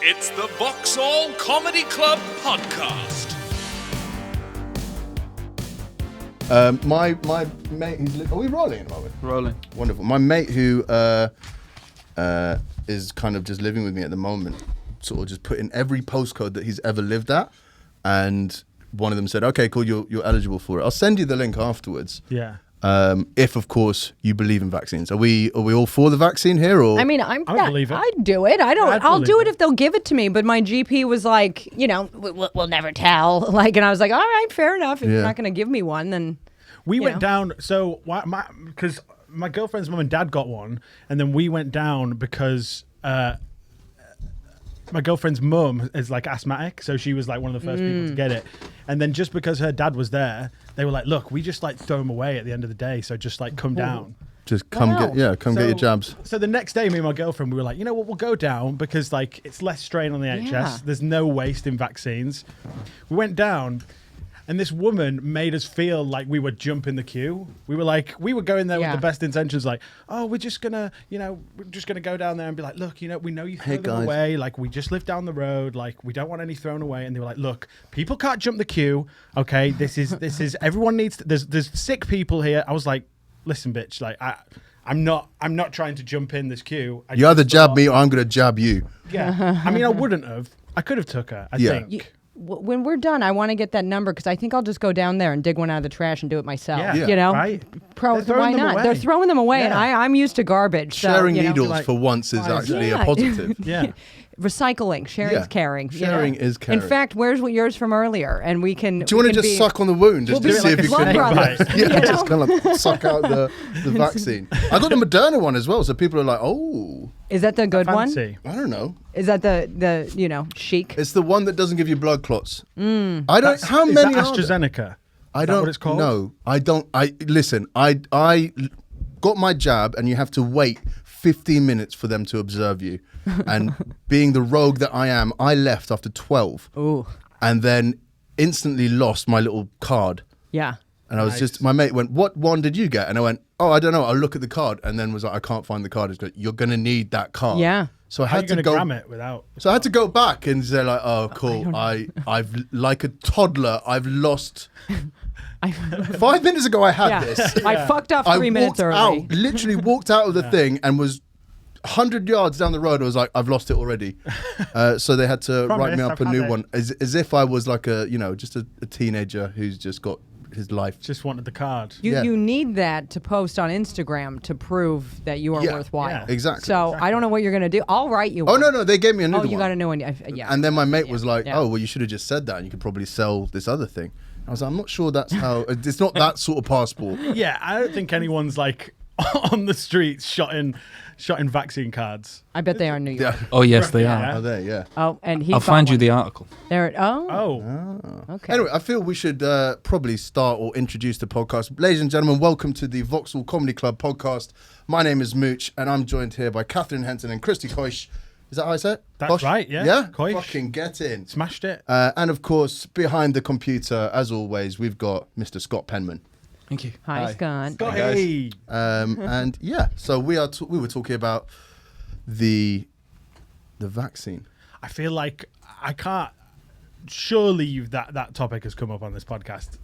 It's the Vauxhall Comedy Club podcast. My mate who's... Are we rolling at the moment? Rolling. Wonderful. My mate who is kind of just living with me at the moment, sort of just put in every postcode that he's ever lived at, and one of them said, okay, cool, you're eligible for it. I'll send you the link afterwards. Yeah. If, of course, you believe in vaccines. Are we all for the vaccine here? Or I mean, I believe it. I'd do it. I'll do it if they'll give it to me. But my GP was like, we'll never tell. Like, and I was like, all right, fair enough. If you're not going to give me one, then we went down. So because my girlfriend's mum and dad got one, and then we went down because my girlfriend's mum is like asthmatic, so she was like one of the first people to get it. And then just because her dad was there, they were like, look, we just like throw them away at the end of the day, so just like come down. just come get your jabs. So the next day, me and my girlfriend, we were like, you know what, we'll go down because like it's less strain on the NHS. Yeah. There's no waste in vaccines. We went down, and this woman made us feel like we were jumping the queue. We were going there with the best intentions, like, oh, we're just gonna go down there and be like, look, we know you throw them away. Like, we just live down the road. Like, we don't want any thrown away. And they were like, look, people can't jump the queue. Okay, this is everyone needs. There's sick people here. I was like, listen, bitch. Like, I'm not trying to jump in this queue. You either jab me or I'm gonna jab you. Yeah, I mean, I wouldn't have. I could have took her. I think. when we're done, I want to get that number because I think I'll just go down there and dig one out of the trash and do it myself. Yeah. Right? Why not? Away. They're throwing them away, and I'm used to garbage. Sharing so, needles like, for once is actually a positive. Yeah. Recycling, sharing's caring. Sharing is caring. In fact, where's yours from earlier? And we can. Do you want to just suck on the wound just to see if you can? Just kind of suck out the vaccine. I got the Moderna one as well, so people are like, oh. Is that the good one? I don't know. Is that the chic? It's the one that doesn't give you blood clots. Mm. I don't. How is many? That AstraZeneca? I Is don't. That what it's called? No, I don't. Listen. I got my jab, and you have to wait 15 minutes for them to observe you. And being the rogue that I am, I left after 12. Ooh. And then instantly lost my little card. Yeah. And I was my mate went, what one did you get? And I went, oh, I don't know. I'll look at the card. And then was like, I can't find the card. It's like, you're going to need that card. Yeah. So I How had to go. Gram it without. So I had to go back and say like, oh, cool. I've like a toddler. I've lost. 5 minutes ago, I had this. I fucked up 3 minutes early. Literally walked out of the thing and was 100 yards down the road. I was like, I've lost it already. So they had to write me up a new one, as if I was like just a teenager who's just got his life. Just wanted the card. You need that to post on Instagram to prove that you are worthwhile. Yeah. Exactly. So I don't know what you're going to do. I'll write you Oh, one. no, they gave me a new one. Oh, you got a new one. Yeah. And then my mate was like, oh, well, you should have just said that and you could probably sell this other thing. I was like, I'm not sure that's how, it's not that sort of passport. Yeah, I don't think anyone's like on the streets shotting vaccine cards. I bet they are in New York. Yeah. Oh, yes, they are. Yeah. Oh, there, yeah. Oh, and I'll find you the article. There. Okay. Anyway, I feel we should probably start or introduce the podcast. Ladies and gentlemen, welcome to the Vauxhall Comedy Club podcast. My name is Mooch, and I'm joined here by Katharyn Henson and Christy Coysh. Is that how I said it? That's Kosh? right, yeah. Yeah? Coysh. Fucking get in. Smashed it. And of course, behind the computer, as always, we've got Mr. Scott Penman. Thank you. Hi, Scott. Hey. And yeah, so we were talking about the vaccine. I feel like I can't. Surely that topic has come up on this podcast.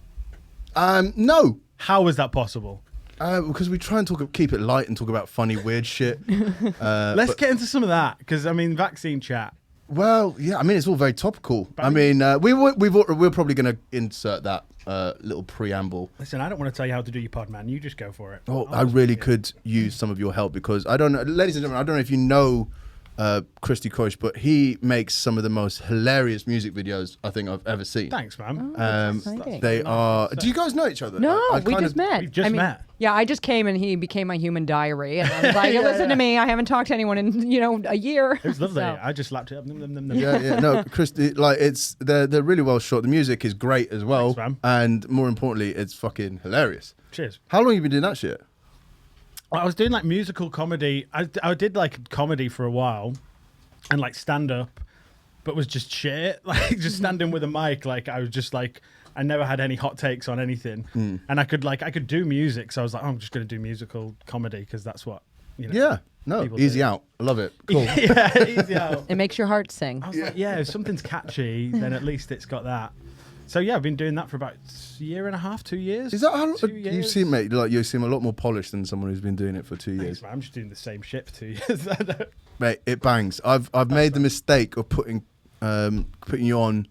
No. How is that possible? Because we try and keep it light and talk about funny, weird shit. Let's get into some of that because I mean, vaccine chat. Well, yeah, I mean, it's all very topical. I mean, we're probably going to insert that little preamble. Listen, I don't want to tell you how to do your pod, man. You just go for it. Oh, I really could use some of your help because I don't know, ladies and gentlemen, I don't know if you know Christy Coysh, but he makes some of the most hilarious music videos I think I've ever seen. Thanks, man. They are. Do you guys know each other? No, I we just met. We just met. Yeah, I just came and he became my human diary, and I was like, "Listen to me. I haven't talked to anyone in a year." It was lovely. So. I just lapped it up. Yeah. No, Christy, like they're really well shot. The music is great as well, Thanks, and more importantly, it's fucking hilarious. Cheers. How long have you been doing that shit? Well, I was doing like musical comedy. I did like comedy for a while, and like stand up, but was just shit. Like just standing with a mic. Like I was just like. I never had any hot takes on anything, and I could do music, so I was like, oh, I'm just going to do musical comedy because that's what Yeah. No, people easy do. out. I love it. Cool. Yeah, easy out. It makes your heart sing. I was like, yeah, if something's catchy, then at least it's got that. So yeah, I've been doing that for about a year and a half, 2 years. Is that how 2 you years. seem, mate? Like you seem a lot more polished than someone who's been doing it for 2 years. Thanks, man. I'm just doing the same shit for 2 years. Mate, it bangs. I've made the mistake of putting you on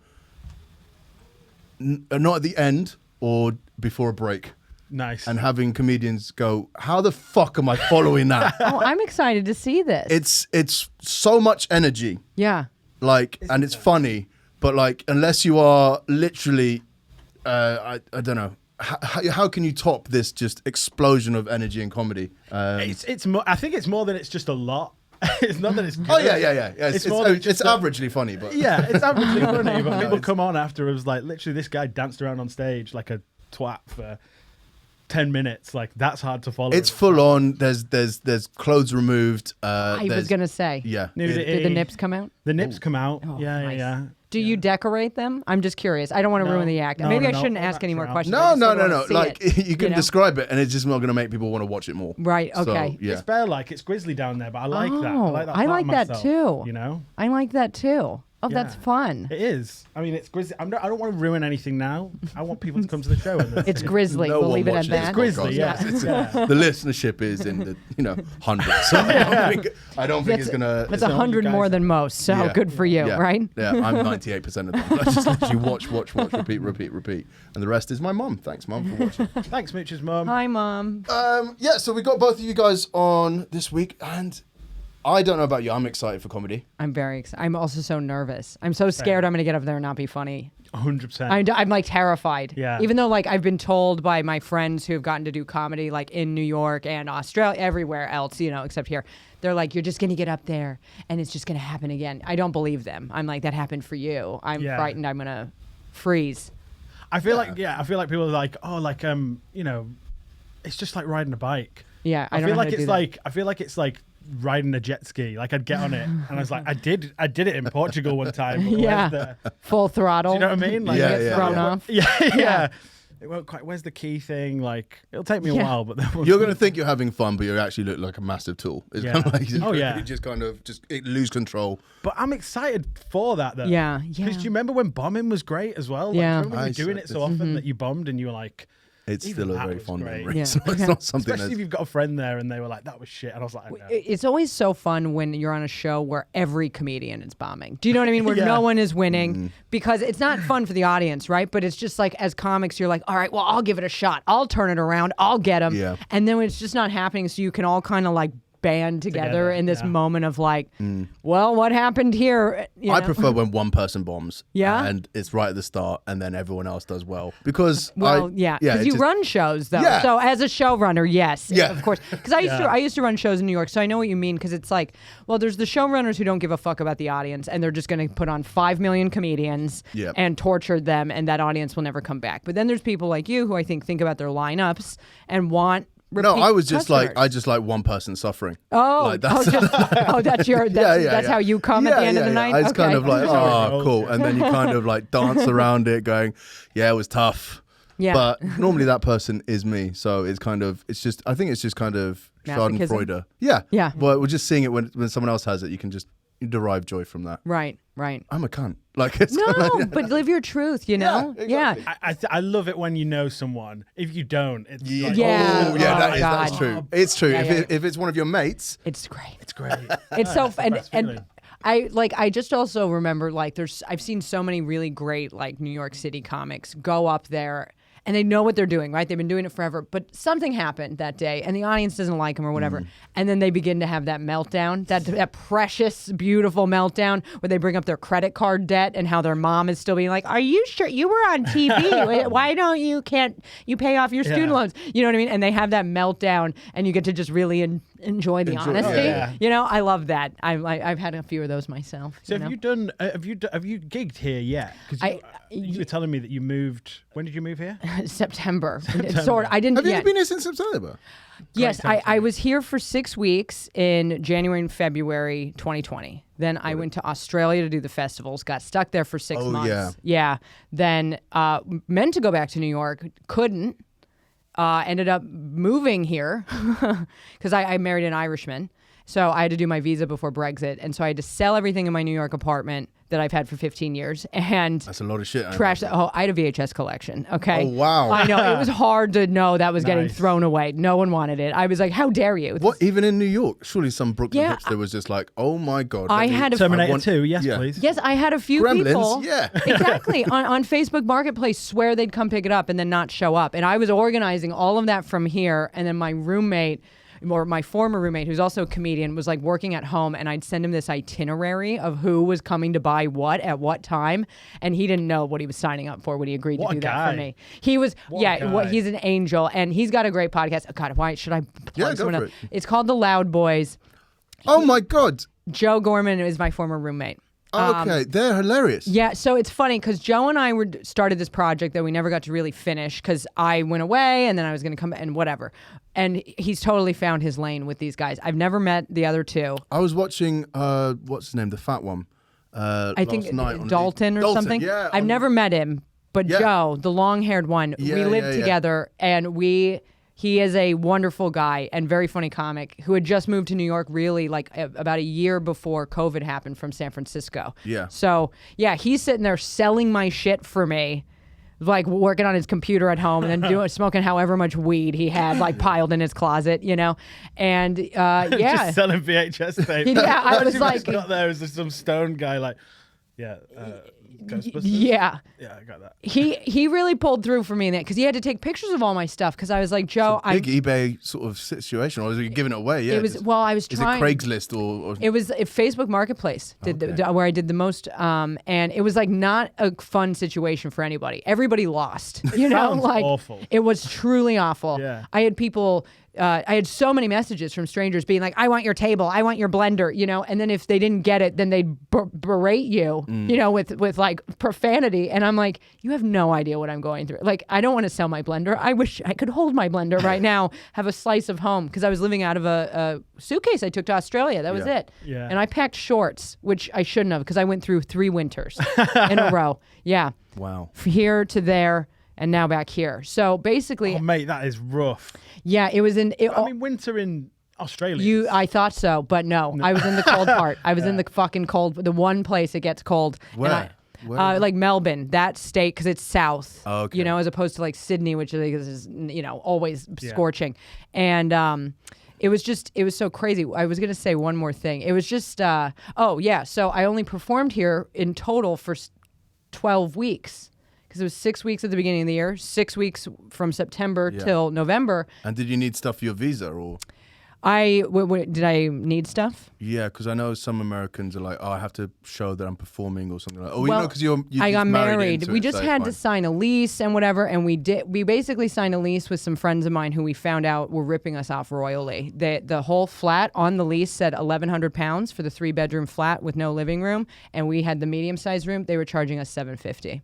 not at the end or before a break. Nice. And having comedians go, how the fuck am I following that? Oh, I'm excited to see this. It's so much energy, Yeah. like, and it's funny, but like, unless you are literally, I don't know, how can you top this just explosion of energy and comedy? It's more, I think it's more than it's just a lot. It's not that it's good. Oh yeah. It's just averagely funny, but yeah, it's averagely funny. But people come on after. It was like literally this guy danced around on stage like a twat for 10 minutes. Like that's hard to follow. it's full on. There's clothes removed. I was going to say. Yeah. Nudity. Did the nips come out? The nips come out. Oh, yeah, nice. yeah. Do you decorate them? I'm just curious. I don't want to No. ruin the act. No, Maybe no, I no. shouldn't All ask any more that's questions. No. I just sort of wanna see Like it, you can know? describe it, and it's just not going to make people want to watch it more. Right, okay. So, yeah. It's bare like it's grizzly down there, but I like that. Oh, I like that. I part like of that myself, too. You know. I like that too. Oh, that's Yeah. fun. It is. I mean, it's grizzly. I don't want to ruin anything now. I want people to come to the show. And It's grizzly. No We'll one leave it at watches that. this grizzly. podcast. Yeah. The listenership is in the hundreds. So I don't think it's gonna. That's all you 100 guys more have. than most. So Yeah. good for you, Yeah. right? Yeah, I'm 98% of them. I just literally watch, repeat, and the rest is my mum. Thanks, mum, for watching. Thanks, Mooch's mum. Hi, Mom. Yeah, so we got both of you guys on this week, and I don't know about you. I'm excited for comedy. I'm very excited. I'm also so nervous. I'm so scared I'm going to get up there and not be funny. 100%. I'm like terrified. Yeah. Even though like I've been told by my friends who have gotten to do comedy like in New York and Australia, everywhere else, except here. They're like, you're just going to get up there and it's just going to happen again. I don't believe them. I'm like, that happened for you. I'm frightened I'm going to freeze. I feel like people are like, oh, like it's just like riding a bike. Yeah, I don't feel know how like to it's do that. like I feel like it's like riding a jet ski. Like I'd get on it and I was like, I did it in Portugal one time. But Yeah. where's the, Full throttle. do you know what I mean? Like, Yeah, Get yeah, thrown yeah. off. yeah. It won't quite. Where's the key thing? Like it'll take me a Yeah. while, but then You're going to think you're having fun, but you actually look like a massive tool. It's Yeah. kind of like Oh, yeah. you just lose control. But I'm excited for that though. Yeah, Because yeah. do you remember when bombing was great as well? Like, Yeah. do you remember when I you were doing said it so this. often that you bombed and you were like, It's Even still a that very was fond great. memory. Yeah. It's not something especially if that's... you've got a friend there and they were like, that was shit. And I was like, I know. It's always so fun when you're on a show where every comedian is bombing. Do you know what I mean? Where Yeah. no one is winning because it's not fun for the audience, right? But it's just like as comics, you're like, all right, well, I'll give it a shot. I'll turn it around. I'll get them. Yeah. And then it's just not happening. So you can all kind of like band together in this yeah. moment of like, well, what happened here? You I know? prefer when one person bombs. Yeah? And it's right at the start and then everyone else does well. Because Well, yeah, because it you just- run shows though. Yeah. So as a showrunner, yes, Yeah. of course. Because I used to run shows in New York, so I know what you mean. Because it's like, well, there's the showrunners who don't give a fuck about the audience, and they're just going to put on 5 million comedians Yep. and torture them, and that audience will never come back. But then there's people like you who I think about their lineups and want. No, repeat I was just customers. like, I just like one person suffering. Oh, Like, that's- that's your that's how you come at the end of the night. It's kind of like, That's how it oh, rolls, cool. yeah. And then you kind of like dance around it going, yeah, it was tough. Yeah. But normally that person is me. So it's kind of, I think it's just kind of Masochism? Schadenfreude. Yeah. Yeah. Well, we're just seeing it when someone else has it. You derive joy from that. right. I'm a cunt. Like, it's No, kinda like, but live your truth, you know? Yeah, exactly. I love it when you know someone. If you don't, it's like, Yeah. Oh, yeah, Oh, that's God. true. It's true. Yeah, yeah. If it's one of your mates, It's great. it's great. It's so fun. best And feeling. I just also remember like I've seen so many really great like New York City comics go up there and they know what they're doing, right? They've been doing it forever, but something happened that day and the audience doesn't like them or whatever. And then they begin to have that meltdown, that precious, beautiful meltdown where they bring up their credit card debt and how their mom is still being like, are you sure you were on TV? Why don't you pay off your student Yeah. loans? You know what I mean? And they have that meltdown and you get to just really enjoy the honesty. yeah. You know, I love that. I've had a few of those myself. So you know? have you gigged here yet? Because you were telling me that you moved. When did you move here? September. It's sort of, I didn't have you yet. been here since September? Yes, I was here for 6 weeks in January and February 2020. Then I went to Australia to do the festivals, got stuck there for 6 Oh, months. yeah. Yeah. Then meant to go back to New York, couldn't. ended up moving here because I married an Irishman. So I had to do my visa before Brexit. And so I had to sell everything in my New York apartment that I've had for 15 years. And That's a lot of shit. trash. Oh, I had a VHS collection. Okay. Oh, wow. I know. It was hard to know that was getting Nice. thrown away. No one wanted it. I was like, how dare you? What, even in New York? Surely some Brooklyn Yeah, hipster was just like, oh my God. I had a Terminator 2, yes, yeah. please. Yes, I had a few Gremlins, people. yeah. Exactly. On Facebook Marketplace, swear they'd come pick it up and then not show up. And I was organizing all of that from here. And then my roommate, or my former roommate, who's also a comedian, was like working at home, and I'd send him this itinerary of who was coming to buy what at what time, and he didn't know what he was signing up for when he agreed What to a do that guy. for me. He was, guy. he's an angel, and he's got a great podcast. Oh, God, why should I plug Yeah, go someone for else? it. It's called The Loud Boys. Oh my God. Joe Gorman is my former roommate. Okay, they're hilarious. Yeah, so it's funny because Joe and I started this project that we never got to really finish because I went away and then I was going to come and whatever. And he's totally found his lane with these guys. I've never met the other two. I was watching, what's his name, the fat one. I think last night on Dalton or Dalton, something. Yeah, I've never met him, but Yeah. Joe, the long-haired one, Yeah, we lived yeah, yeah. together and he is a wonderful guy and very funny comic who had just moved to New York really like about a year before COVID happened from San Francisco. Yeah. So, yeah, he's sitting there selling my shit for me, like working on his computer at home and then smoking however much weed he had like piled in his closet, you know? And yeah. Just selling VHS tape. Yeah, I was Imagine like- got there was just some stone guy like, Ghostbusters. Yeah. Yeah, I got that. He really pulled through for me in that because he had to take pictures of all my stuff because I was like, Joe, Big eBay sort of situation, or is he giving it away? Yeah. It was I was Is trying. it Craigslist or It was Facebook Marketplace where I did the most, and it was like not a fun situation for anybody. Everybody lost, you know, Sounds like awful. it was truly awful. Yeah. I had people. I had so many messages from strangers being like, "I want your table, I want your blender," you know, and then if they didn't get it, then they'd berate you, you know, with like profanity, and I'm like, "You have no idea what I'm going through. Like, I don't want to sell my blender. I wish I could hold my blender right now, have a slice of home," because I was living out of a suitcase I took to Australia. That was Yeah. it. Yeah. And I packed shorts, which I shouldn't have, because I went through 3 winters in a row. Yeah, wow. from here to there. And now back here. So basically, Oh, mate, that is rough. yeah, it was in. I mean, winter in Australia. I thought so, but no. I was in the cold part. I was in the fucking cold. The one place it gets cold. And Where? Where? like Melbourne, that state, because it's south. Oh, okay. You know, as opposed to like Sydney, which is you know always Yeah. scorching. And it was so crazy. I was gonna say one more thing. It was just oh yeah. So I only performed here in total for 12 weeks. Because it was 6 weeks at the beginning of the year, 6 weeks from September Yeah. till November. And did you need stuff for your visa or? Did I need stuff? Yeah, because I know some Americans are like, oh, I have to show that I'm performing or something like. Oh, Well, you know, because you I got married. married. We just had to sign a lease and whatever, and we did. We basically signed a lease with some friends of mine who we found out were ripping us off royally. The whole flat on the lease said £1,100 for the 3-bedroom flat with no living room, and we had the medium-sized room. They were charging us $750.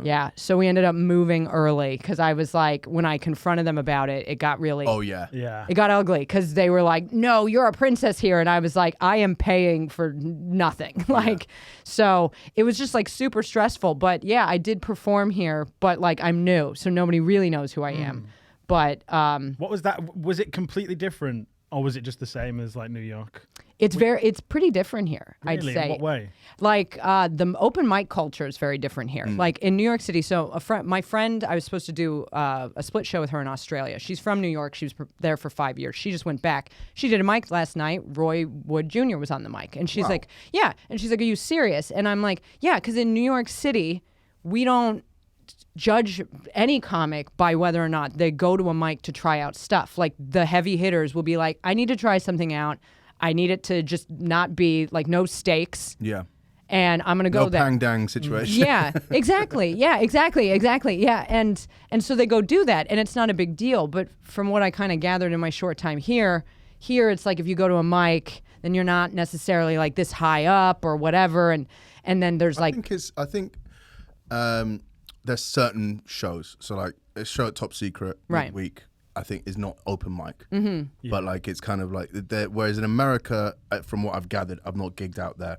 Yeah, so we ended up moving early because I was like, when I confronted them about it, it got really. Oh yeah. Yeah. It got ugly because they were like, "No, you're a princess here," and I was like, "I am paying for nothing." Like, so it was just like super stressful. But yeah, I did perform here, but like I'm new, so nobody really knows who I am. But What was that? Was it completely different, or was it just the same as like New York? it's pretty different here. Really? I'd say. In what way? Like the open mic culture is very different here. Like in New York City, so my friend, I was supposed to do a split show with her in Australia. She's from New York. She was there for 5 years. She just went back. She did a mic last night. Roy Wood Jr. was on the mic, and she's like, "Yeah," and she's like, "Are you serious?" And I'm like, "Yeah," because in New York City, we don't judge any comic by whether or not they go to a mic to try out stuff. Like the heavy hitters will be like, "I need to try something out. I need it to just not be like no stakes." Yeah. And I'm gonna go No there. pang dang situation. Yeah, exactly. Yeah, exactly. Yeah, and so they go do that, and it's not a big deal. But from what I kind of gathered in my short time here it's like if you go to a mic, then you're not necessarily like this high up or whatever, and then there's like I think there's certain shows. So like a show at Top Secret Right. week, I think is not open mic. Mm-hmm. But like it's kind of like whereas in America, from what I've gathered, I've not gigged out there.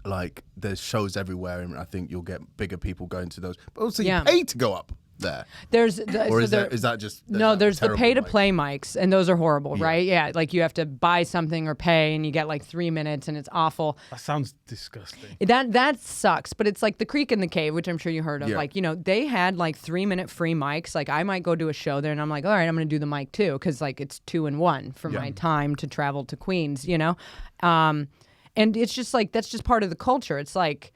Like there's shows everywhere, and I think you'll get bigger people going to those. But also Yeah. you pay to go up. there? There's Or is that just no? There's the terrible pay to mics? play mics, and those are horrible, Yeah. right? Yeah, like you have to buy something or pay, and you get like 3 minutes, and it's awful. That sounds disgusting. That sucks, but it's like the Creek and the Cave, which I'm sure you heard of. Yeah. Like, you know, they had like 3-minute free mics. Like, I might go to a show there, and I'm like, all right, I'm going to do the mic too, because like it's 2 in 1 for my time to travel to Queens, you know. And it's just like that's just part of the culture. It's like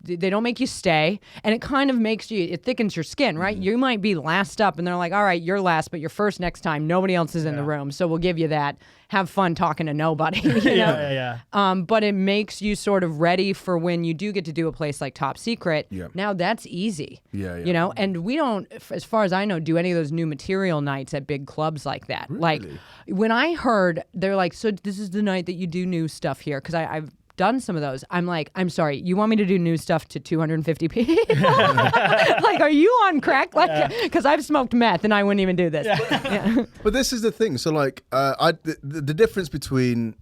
they don't make you stay, and it kind of makes you, it thickens your skin, right? You might be last up, and they're like, all right, you're last, but you're first next time. Nobody else is in the room, so we'll give you that. Have fun talking to nobody. You know? Yeah. But it makes you sort of ready for when you do get to do a place like Top Secret. Yeah. Now that's easy. Yeah. You know, and we don't, as far as I know, do any of those new material nights at big clubs like that. Like when I heard, they're like, so this is the night that you do new stuff here, because I've done some of those. I'm like, I'm sorry, you want me to do new stuff to 250 people? Like, are you on crack? Like, because I've smoked meth and I wouldn't even do this. Yeah. But this is the thing. So like, the difference between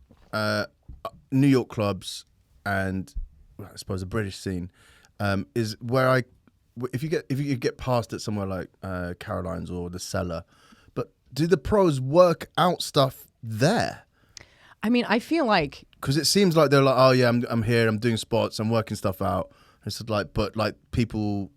New York clubs and well, I suppose the British scene is where if you get past it somewhere like Caroline's or the Cellar, but do the pros work out stuff there? I mean, I feel like Because it seems like they're like, oh yeah, I'm here, I'm doing spots, I'm working stuff out. It's like, but like people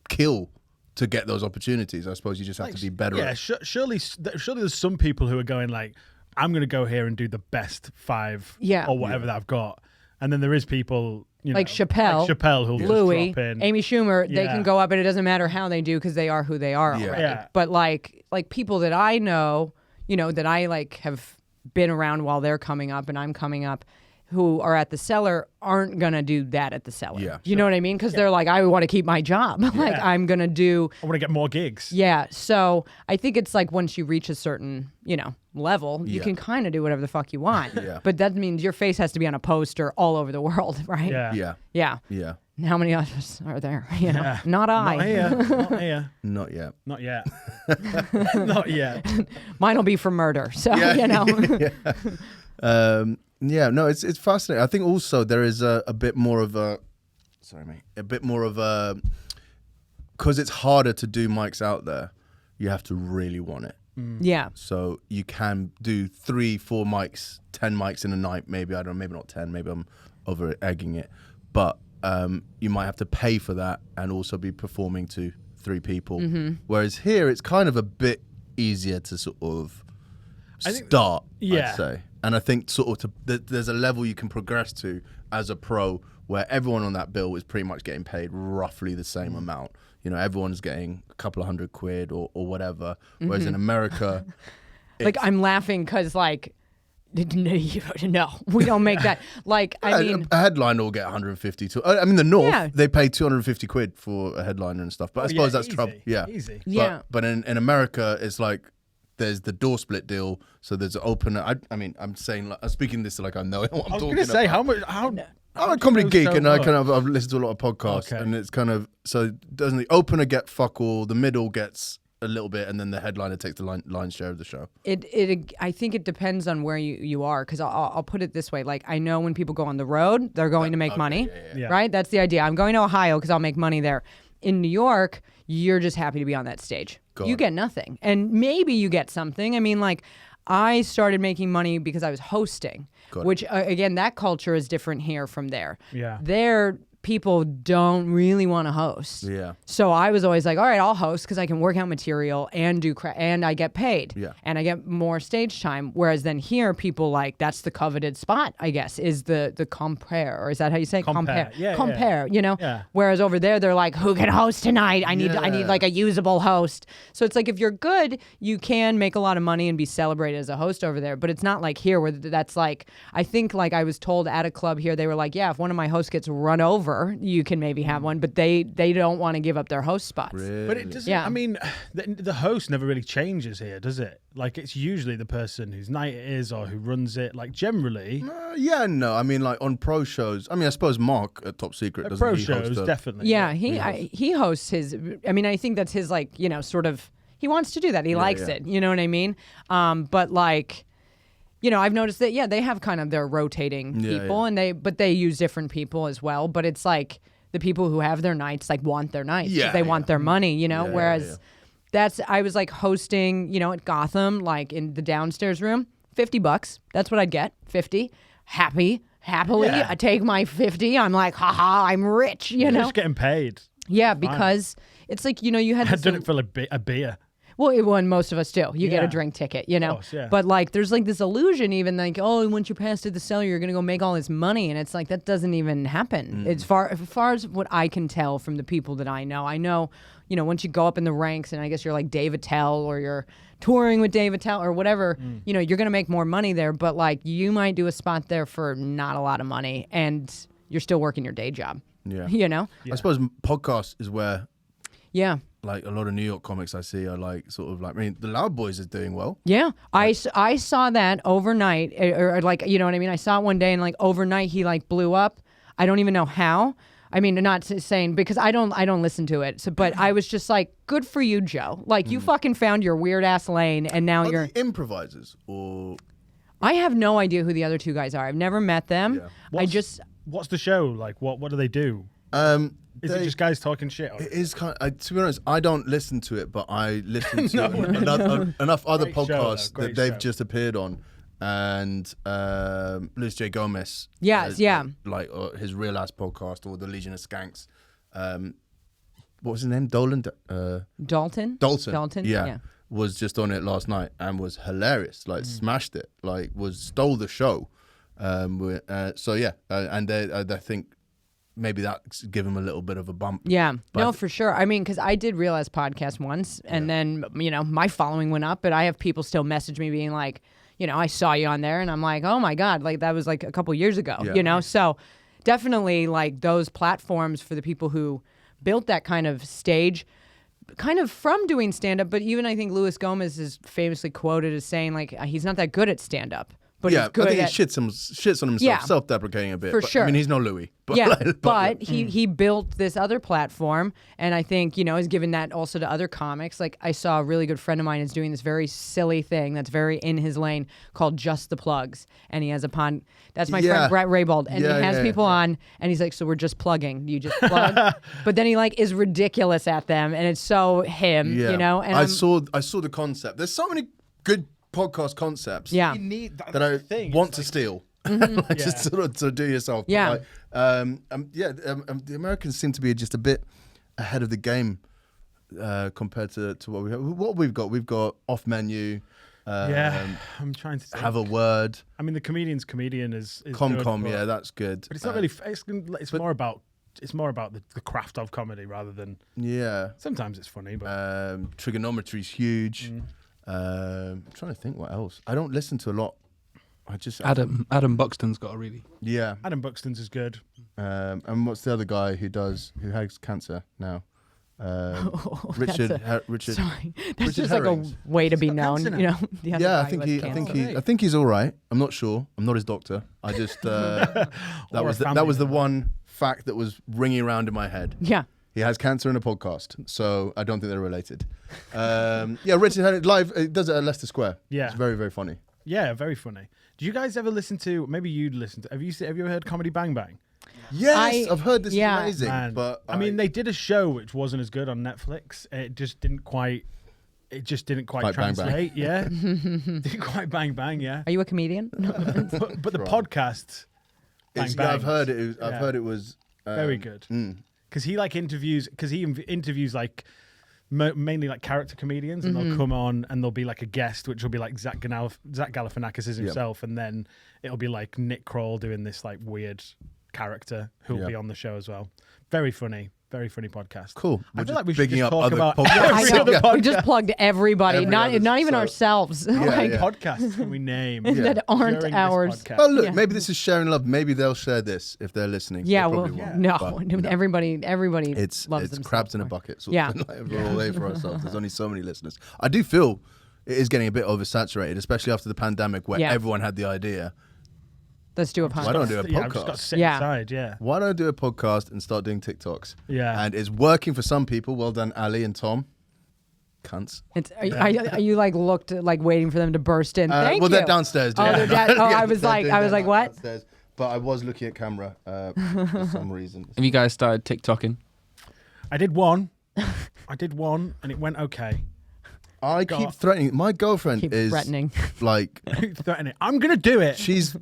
kill to get those opportunities. I suppose you just have to be better. Yeah, at surely there's some people who are going like, I'm going to go here and do the best 5 or whatever that I've got. And then there is people, you know, like Chappelle, who'll Louis, just drop in. Amy Schumer, they Yeah. can go up and it doesn't matter how they do because they are who they are already. Yeah. But like people that I know, you know, that I like have been around while they're coming up and I'm coming up, who are at the Cellar aren't going to do that at the Cellar. Yeah. You know what I mean? Because they're like, I want to keep my job. Like, I'm going to do... I want to get more gigs. Yeah. So I think it's like once you reach a certain, you know, level, you Yeah. can kind of do whatever the fuck you want. Yeah. But that means your face has to be on a poster all over the world, right? Yeah. Yeah. Yeah. Yeah. And how many of us are there? You know, not I. Not here. Not here. Not yet. Not yet. Not yet. Mine will be for murder. So, Yeah. you know. Yeah, no, it's fascinating. I think also there is a bit more of a, because it's harder to do mics out there, you have to really want it. Yeah. So you can do 3, 4 mics, 10 mics in a night, maybe, I don't know, maybe not 10, maybe I'm over egging it. But you might have to pay for that and also be performing to 3 people. Whereas here, it's kind of a bit easier to sort of start, I'd say. And I think sort of there's a level you can progress to as a pro where everyone on that bill is pretty much getting paid roughly the same amount. You know, everyone's getting a couple of £100 or whatever. Whereas in America... Like, I'm laughing because, like, no, we don't make that. Like, I mean... A headliner will get 150 to... I mean, the North, they pay £250 for a headliner and stuff. But I suppose that's easy. trouble. Yeah. Easy. But in America, it's like... There's the door split deal, so there's an opener. I mean, I'm saying, like, I'm speaking this like I know what I'm talking about. I was going to say, I'm a comedy geek, so and much? I've listened to a lot of podcasts, and it's kind of so. Doesn't the opener get fuck all? The middle gets a little bit, and then the headliner takes the lion's share of the show. I think it depends on where you are, because I'll put it this way. Like, I know when people go on the road, they're going to make money, right? That's the idea. I'm going to Ohio because I'll make money there. In New York, you're just happy to be on that stage. You get nothing. And maybe you get something. I mean, like, I started making money because I was hosting, which, again, that culture is different here from there. Yeah. There, people don't really want to host. Yeah. So I was always like, all right, I'll host because I can work out material and do and I get paid. Yeah. And I get more stage time. Whereas then here, people like, that's the coveted spot, I guess, is the compare. Or is that how you say it? Compare. Yeah, compare, you know? Yeah. Whereas over there, they're like, who can host tonight? I need like a usable host. So it's like, if you're good, you can make a lot of money and be celebrated as a host over there. But it's not like here where that's like, I think like I was told at a club here, they were like, yeah, if one of my hosts gets run over, you can maybe have one, but they don't want to give up their host spots. Really? But it doesn't. Yeah. I mean, the host never really changes here, does it? Like, it's usually the person whose night it is or who runs it. Like, generally, Yeah, no. I mean, like on pro shows. I mean, I suppose Mark at Top Secret doesn't pro he shows host definitely. Yeah, he hosts his. I mean, I think that's his, like, you know, sort of. He wants to do that. He likes it. You know what I mean? But like, you know, I've noticed that. Yeah, they have kind of their rotating people, and they use different people as well. But it's like the people who have their nights like want their nights. Yeah, They want their money, you know. Yeah, Whereas I was like hosting, you know, at Gotham, like in the downstairs room, $50. That's what I'd get. 50. Happily. Yeah. I take my 50. I'm like, haha, I'm rich, you You're know. just getting paid. Yeah, because it's like, you know, you had I've this done it for a beer. well, and most of us do. You get a Yeah. drink ticket, you know. course, yeah. But like, there's like this illusion, even like, oh, once you pass to the cellar, you're gonna go make all this money, and it's like that doesn't even happen. As far as what I can tell from the people that I know, you know, once you go up in the ranks, and I guess you're like Dave Attell, or you're touring with Dave Attell, or whatever, you know, you're gonna make more money there. But like, you might do a spot there for not a lot of money, and you're still working your day job. Yeah. You know. I suppose podcast is where Yeah. like a lot of New York comics I see are like sort of like, I mean, the Loud Boys is doing well. Yeah, I saw that overnight, or like, you know what I mean? I saw it one day, and like overnight he like blew up. I don't even know how. I mean, not saying because I don't listen to it. So, but I was just like, good for you, Joe. Like you fucking found your weird ass lane, and now Are you're they improvisers or I have no idea who the other two guys are. I've never met them. Yeah. What's the show like? What do they do? Is it just guys talking shit? It is kind of, to be honest, I don't listen to it, but I listen to enough other Great show, podcasts though. that Great they've show. just appeared on. And Luis J. Gomez. Yes, yeah. Like his Real Ass podcast or the Legion of Skanks. What was his name? Dalton? Dalton. Dalton. Yeah. Yeah. Was just on it last night and was hilarious. Like smashed it. Like stole the show. So yeah, and I think maybe that's give him a little bit of a bump. Yeah, But no, for sure. I mean, because I did realize podcast once, and then, you know, my following went up, but I have people still message me being like, you know, I saw you on there, and I'm like, oh my God, like that was like a couple years ago, Yeah. you know? So definitely like those platforms for the people who built that kind of stage, kind of from doing stand-up, but even I think Luis Gomez is famously quoted as saying like, he's not that good at stand-up. But yeah, he's good I think at, he shits on himself, Yeah. self-deprecating a bit. For but, sure. I mean, he's no Louis. But yeah, like, but he built this other platform, and I think, you know, has given that also to other comics. Like I saw a really good friend of mine is doing this very silly thing that's very in his lane called Just the Plugs, and he has that's my friend Brett Raybald, and he has people on, and he's like, so we're just plugging, you just plug, but then he like is ridiculous at them, and it's so him, yeah. you know. And I saw the concept. There's so many good podcast concepts. Yeah. You need that I want to steal. Like just sort of to do yourself. But Yeah. like, the Americans seem to be just a bit ahead of the game compared to what we have. What we've got. We've got Off Menu. I'm trying to think. Have a Word. I mean, the comedian is Com. good, Yeah, that's good. but it's not really. It's more about the craft of comedy rather than. Yeah. Sometimes it's funny, but Trigonometry is huge. I'm trying to think what else. I don't listen to a lot. I just Adam Buxton's got a really Yeah. Adam Buxton's is good. And what's the other guy who has cancer now? Richard. Richard. Sorry, that's Richard just Herrings. like a way to be known, cancer you know. The other Yeah, guy who has cancer. I think he's all right. I'm not sure. I'm not his doctor. I just that was the one fact that was ringing around in my head. Yeah. He has cancer in a podcast, so I don't think they're related. Yeah, Richard had it live. He does it at Leicester Square. Yeah. It's very, very funny. Yeah, very funny. Do you guys ever listen to? Maybe you'd listen to. Have you ever heard Comedy Bang Bang? Yes, I've heard this is amazing. Man, But I mean, they did a show which wasn't as good on Netflix. It just didn't quite. Quite bang, bang. translate. Yeah, didn't quite bang bang. Yeah, Are you a comedian? but the podcast. Bang, yeah, bang, I've heard it. I've Yeah. heard it was very good. Because he like interviews. Because he interviews like. Mainly like character comedians, and they'll come on and there'll be like a guest, which will be like Zach Galifianakis is himself, and then it'll be like Nick Kroll doing this like weird character who'll be on the show as well. Very funny podcast. cool. I We're feel just like we should bigging just up talk other about podcasts. I every know. other Yeah. We just plugged everybody, Every not other- even so- ourselves. Yeah, Like, yeah. podcasts can we name That aren't during this ours. podcast? Well, look, Yeah. maybe this is sharing love. Maybe they'll share this if they're listening. Yeah, They well, probably won't, no, but, everybody It's loves themselves crabs in a more. bucket. Sort Yeah. of, like, we're all there for ourselves. There's only so many listeners. I do feel it is getting a bit oversaturated, especially after the pandemic, where Yeah. everyone had the idea. Let's do a Why podcast. don't I do a Yeah, I've just got to podcast? sit Yeah. inside. Yeah, Why don't I do a podcast and start doing TikToks? Yeah. And it's working for some people. Well done, Ali and Tom. Cunts. Are you like looked like waiting for them to burst in? Thank well, you. they're downstairs. Oh, yeah. they're down. Oh, I was They're like, doing that what? downstairs. but I was looking at camera for some reason. Have you guys started TikToking? I did one. And it went okay. I keep threatening. My girlfriend Keep is threatening. like Threatening. I'm gonna do it. she's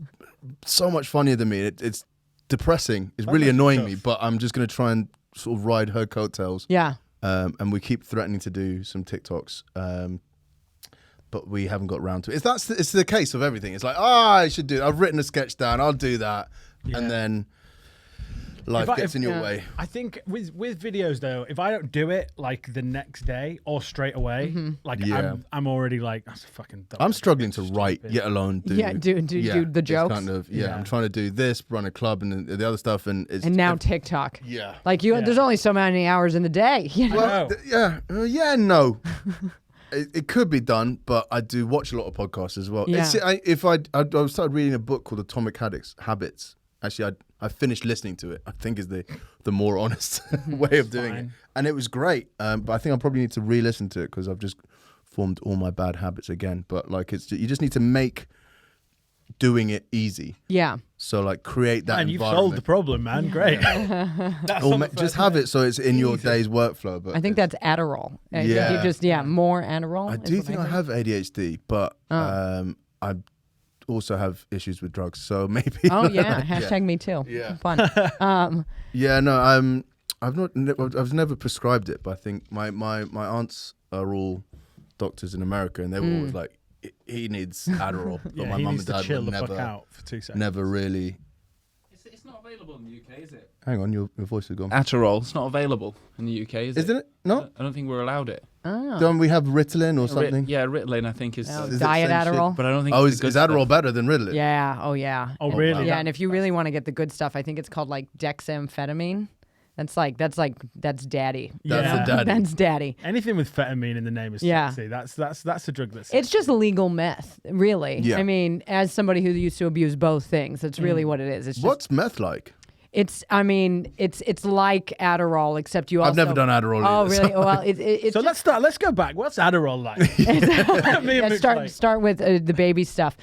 so much funnier than me. It's depressing. It's really annoying me, but I'm just gonna try and sort of ride her coattails. Yeah. And we keep threatening to do some TikToks. But we haven't got around to it. It's the case of everything. It's like, I should do it. I've written a sketch down. I'll do that. Yeah. And then life gets in your way. I think with videos though, if I don't do it like the next day or straight away, like I'm already like, that's fucking dumb. I'm struggling to write, let alone do. Do the jokes. Kind of, I'm trying to do this, run a club, and the other stuff, and now TikTok. Yeah. Like there's only so many hours in the day. You know? Well, no. It could be done, but I do watch a lot of podcasts as well. Yeah. I started reading a book called Atomic Habits. Actually, I finished listening to it. I think is the more honest way of doing it, and it was great. But I think I probably need to re-listen to it because I've just formed all my bad habits again. But like, you just need to make doing it easy. Yeah. So like, create that And environment. you've solved the problem, man. Great. Just have it so it's in your day's workflow. But I think that's Adderall. Yeah. You just more Adderall. I do think I have ADHD, but I also have issues with drugs, so maybe. Oh yeah, hashtag me too. Yeah. Fun. Yeah, no, I've never prescribed it, but I think my aunts are all doctors in America, and they were always like, he needs Adderall. But Yeah, my he mum needs and to dad chill would the fuck out for 2 seconds. never really. It's not available in the UK, is it? Hang on, your voice has gone. Adderall, it's not available in the UK, is it? Isn't it? No. I don't think we're allowed it. Oh. Don't we have Ritalin or something? Ritalin, I think is. Is it Diet same shit? Adderall. But I don't think. Oh, it's is the good Adderall stuff. better than Ritalin? Yeah. Oh yeah. Oh, really? Yeah, and if you really want to get the good stuff, I think it's called like dexamphetamine. That's daddy. That's the daddy. That's daddy. Anything with fetamine in the name is Yeah. sexy. That's a drug that's It's just legal meth, really. Yeah. I mean, as somebody who used to abuse both things, that's really what it is. It's just, What's meth like? it's like Adderall, except you also. I've never done Adderall. Oh, either, really? so- Well, it's So let's go back. What's Adderall like? Me and yeah, Mick's start with the baby stuff.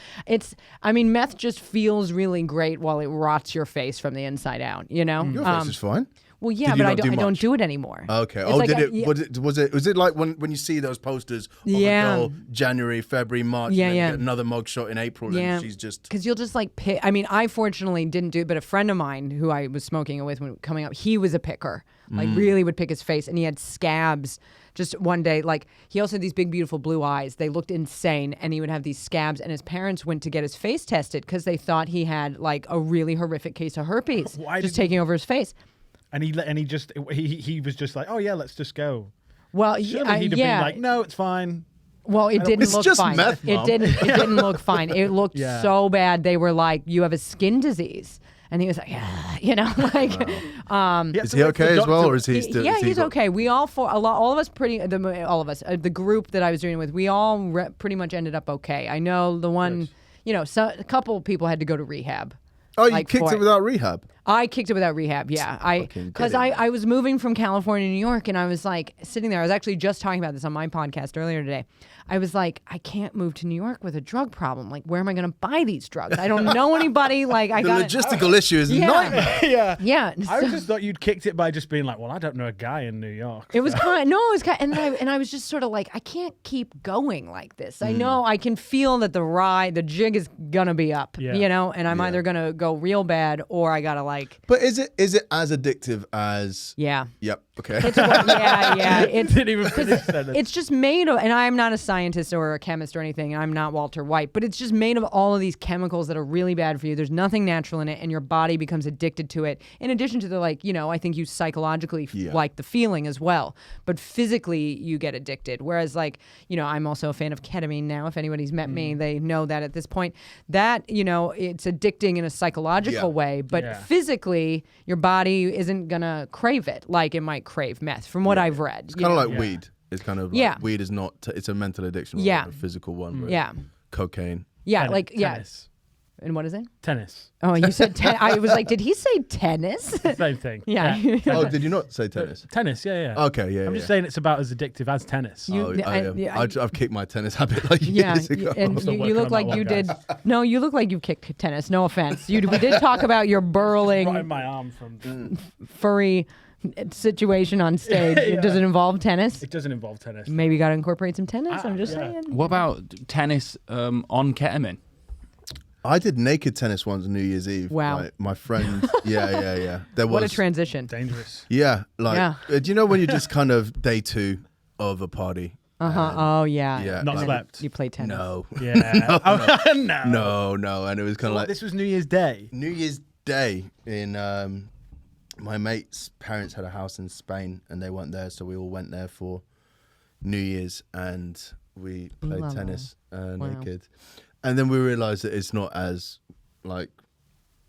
Meth just feels really great while it rots your face from the inside out. You know. Your face is fine. Well, yeah, Did you but not do I don't much? do it anymore. Okay. It's Oh, like did a- it? Was it like when you see those posters of a girl January, February, March, Yeah, and then yeah. you get another mugshot in April, Yeah. and she's just. Because you'll just like pick. I mean, I fortunately didn't do it, but a friend of mine who I was smoking it with when coming up, he was a picker. Like really would pick his face, and he had scabs. Just one day, like he also had these big, beautiful blue eyes. They looked insane, and he would have these scabs. And his parents went to get his face tested because they thought he had like a really horrific case of herpes, taking over his face. And he was just like, oh yeah, let's just go. Well, Surely he'd have been like, no, it's fine. Well, it didn't It's look just fine. meth, It Mom. didn't look fine. It looked Yeah. so bad. They were like, "You have a skin disease," and he was like, like. Is he okay as well, or is he still? Yeah, has he he's got- okay. We all of us, the group that I was doing with, we all pretty much ended up okay. I know the one, a couple people had to go to rehab. Oh, you like, kicked for it it. without rehab. I kicked it without rehab. Yeah, Fucking because get it. I was moving from California to New York, and I was like sitting there. I was actually just talking about this on my podcast earlier today. I was like, I can't move to New York with a drug problem. Like, where am I going to buy these drugs? I don't know anybody. Like, I The got logistical issue is a nightmare. Yeah. Yeah, I so- just thought you'd kicked it by just being like, well, I don't know a guy in New York. It was kind. No, it was kind. And I was just sort of like, I can't keep going like this. I know I can feel that the jig is gonna be up. Yeah. And I'm either gonna go real bad or I gotta like. But is it as addictive as? Yeah. Yep. Okay. Yeah. It's Didn't even finish that. it's just made of, and I'm not a scientist or a chemist or anything. I'm not Walter White, but it's just made of all of these chemicals that are really bad for you. There's nothing natural in it, and your body becomes addicted to it. In addition to the I think you psychologically like the feeling as well, but physically you get addicted. Whereas I'm also a fan of ketamine now. If anybody's met me, they know that at this point that it's addicting in a psychological way, but physically your body isn't gonna crave it like it might crave meth. From what I've read, It's kind of like weed. It's kind of like weed is not. It's a mental addiction. Yeah. Rather than a physical one. Whereas Yeah. Cocaine. Yeah, Tennis. And what is it? Tennis. Oh, you said I was like, did he say tennis? Same thing. Yeah. Oh, did you not say tennis? Tennis, yeah. Okay, yeah. I'm just saying it's about as addictive as tennis. I've kicked my tennis habit like Yeah, years ago. and still you working look on like that you one, did. guys. No, you look like you kicked tennis. No offense. We did talk about your Right in burling, my arm from. furry situation on stage. Yeah. Does it involve tennis? It doesn't involve tennis. Maybe you got to incorporate some tennis. I'm just yeah. saying. What about tennis on ketamine? I did naked tennis once on New Year's Eve. Wow. Like, my friend, yeah. There What a was, transition. Dangerous. yeah, like, Yeah. Do you know when you just kind of day 2 of a party? Oh yeah. Yeah. Not like, slept. You play tennis. No. Yeah. No. No. And it was kind of like This was New Year's Day. New Year's Day in my mate's parents had a house in Spain and they weren't there, so we all went there for New Year's and we played Love tennis Wow. naked. And then we realized that it's not as like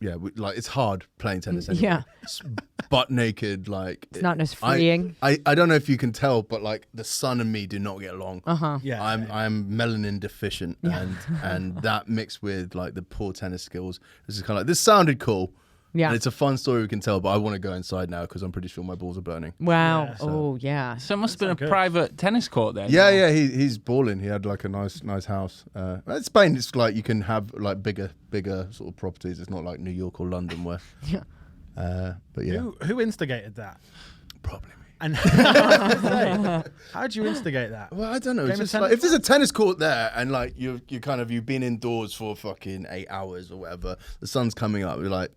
it's hard playing tennis anyway. Yeah. It's butt naked, like It's not as freeing. I don't know if you can tell, but like the sun and me do not get along. Yeah. I'm melanin deficient, and that mixed with like the poor tennis skills, this is kind of like, this sounded cool. Yeah. And it's a fun story we can tell, but I want to go inside now because I'm pretty sure my balls are burning. Wow. Yeah, Oh yeah. So it must have been a good. private tennis court there. Yeah, he's balling. He had like a nice house. In Spain, it's like you can have like bigger sort of properties. It's not like New York or London where. Yeah. But yeah, Who instigated that? probably me. And how'd you instigate that? Well, I don't know. Game It's of just tennis? like if there's a tennis court there and like you've been indoors for fucking 8 hours or whatever, the sun's coming up. You're like,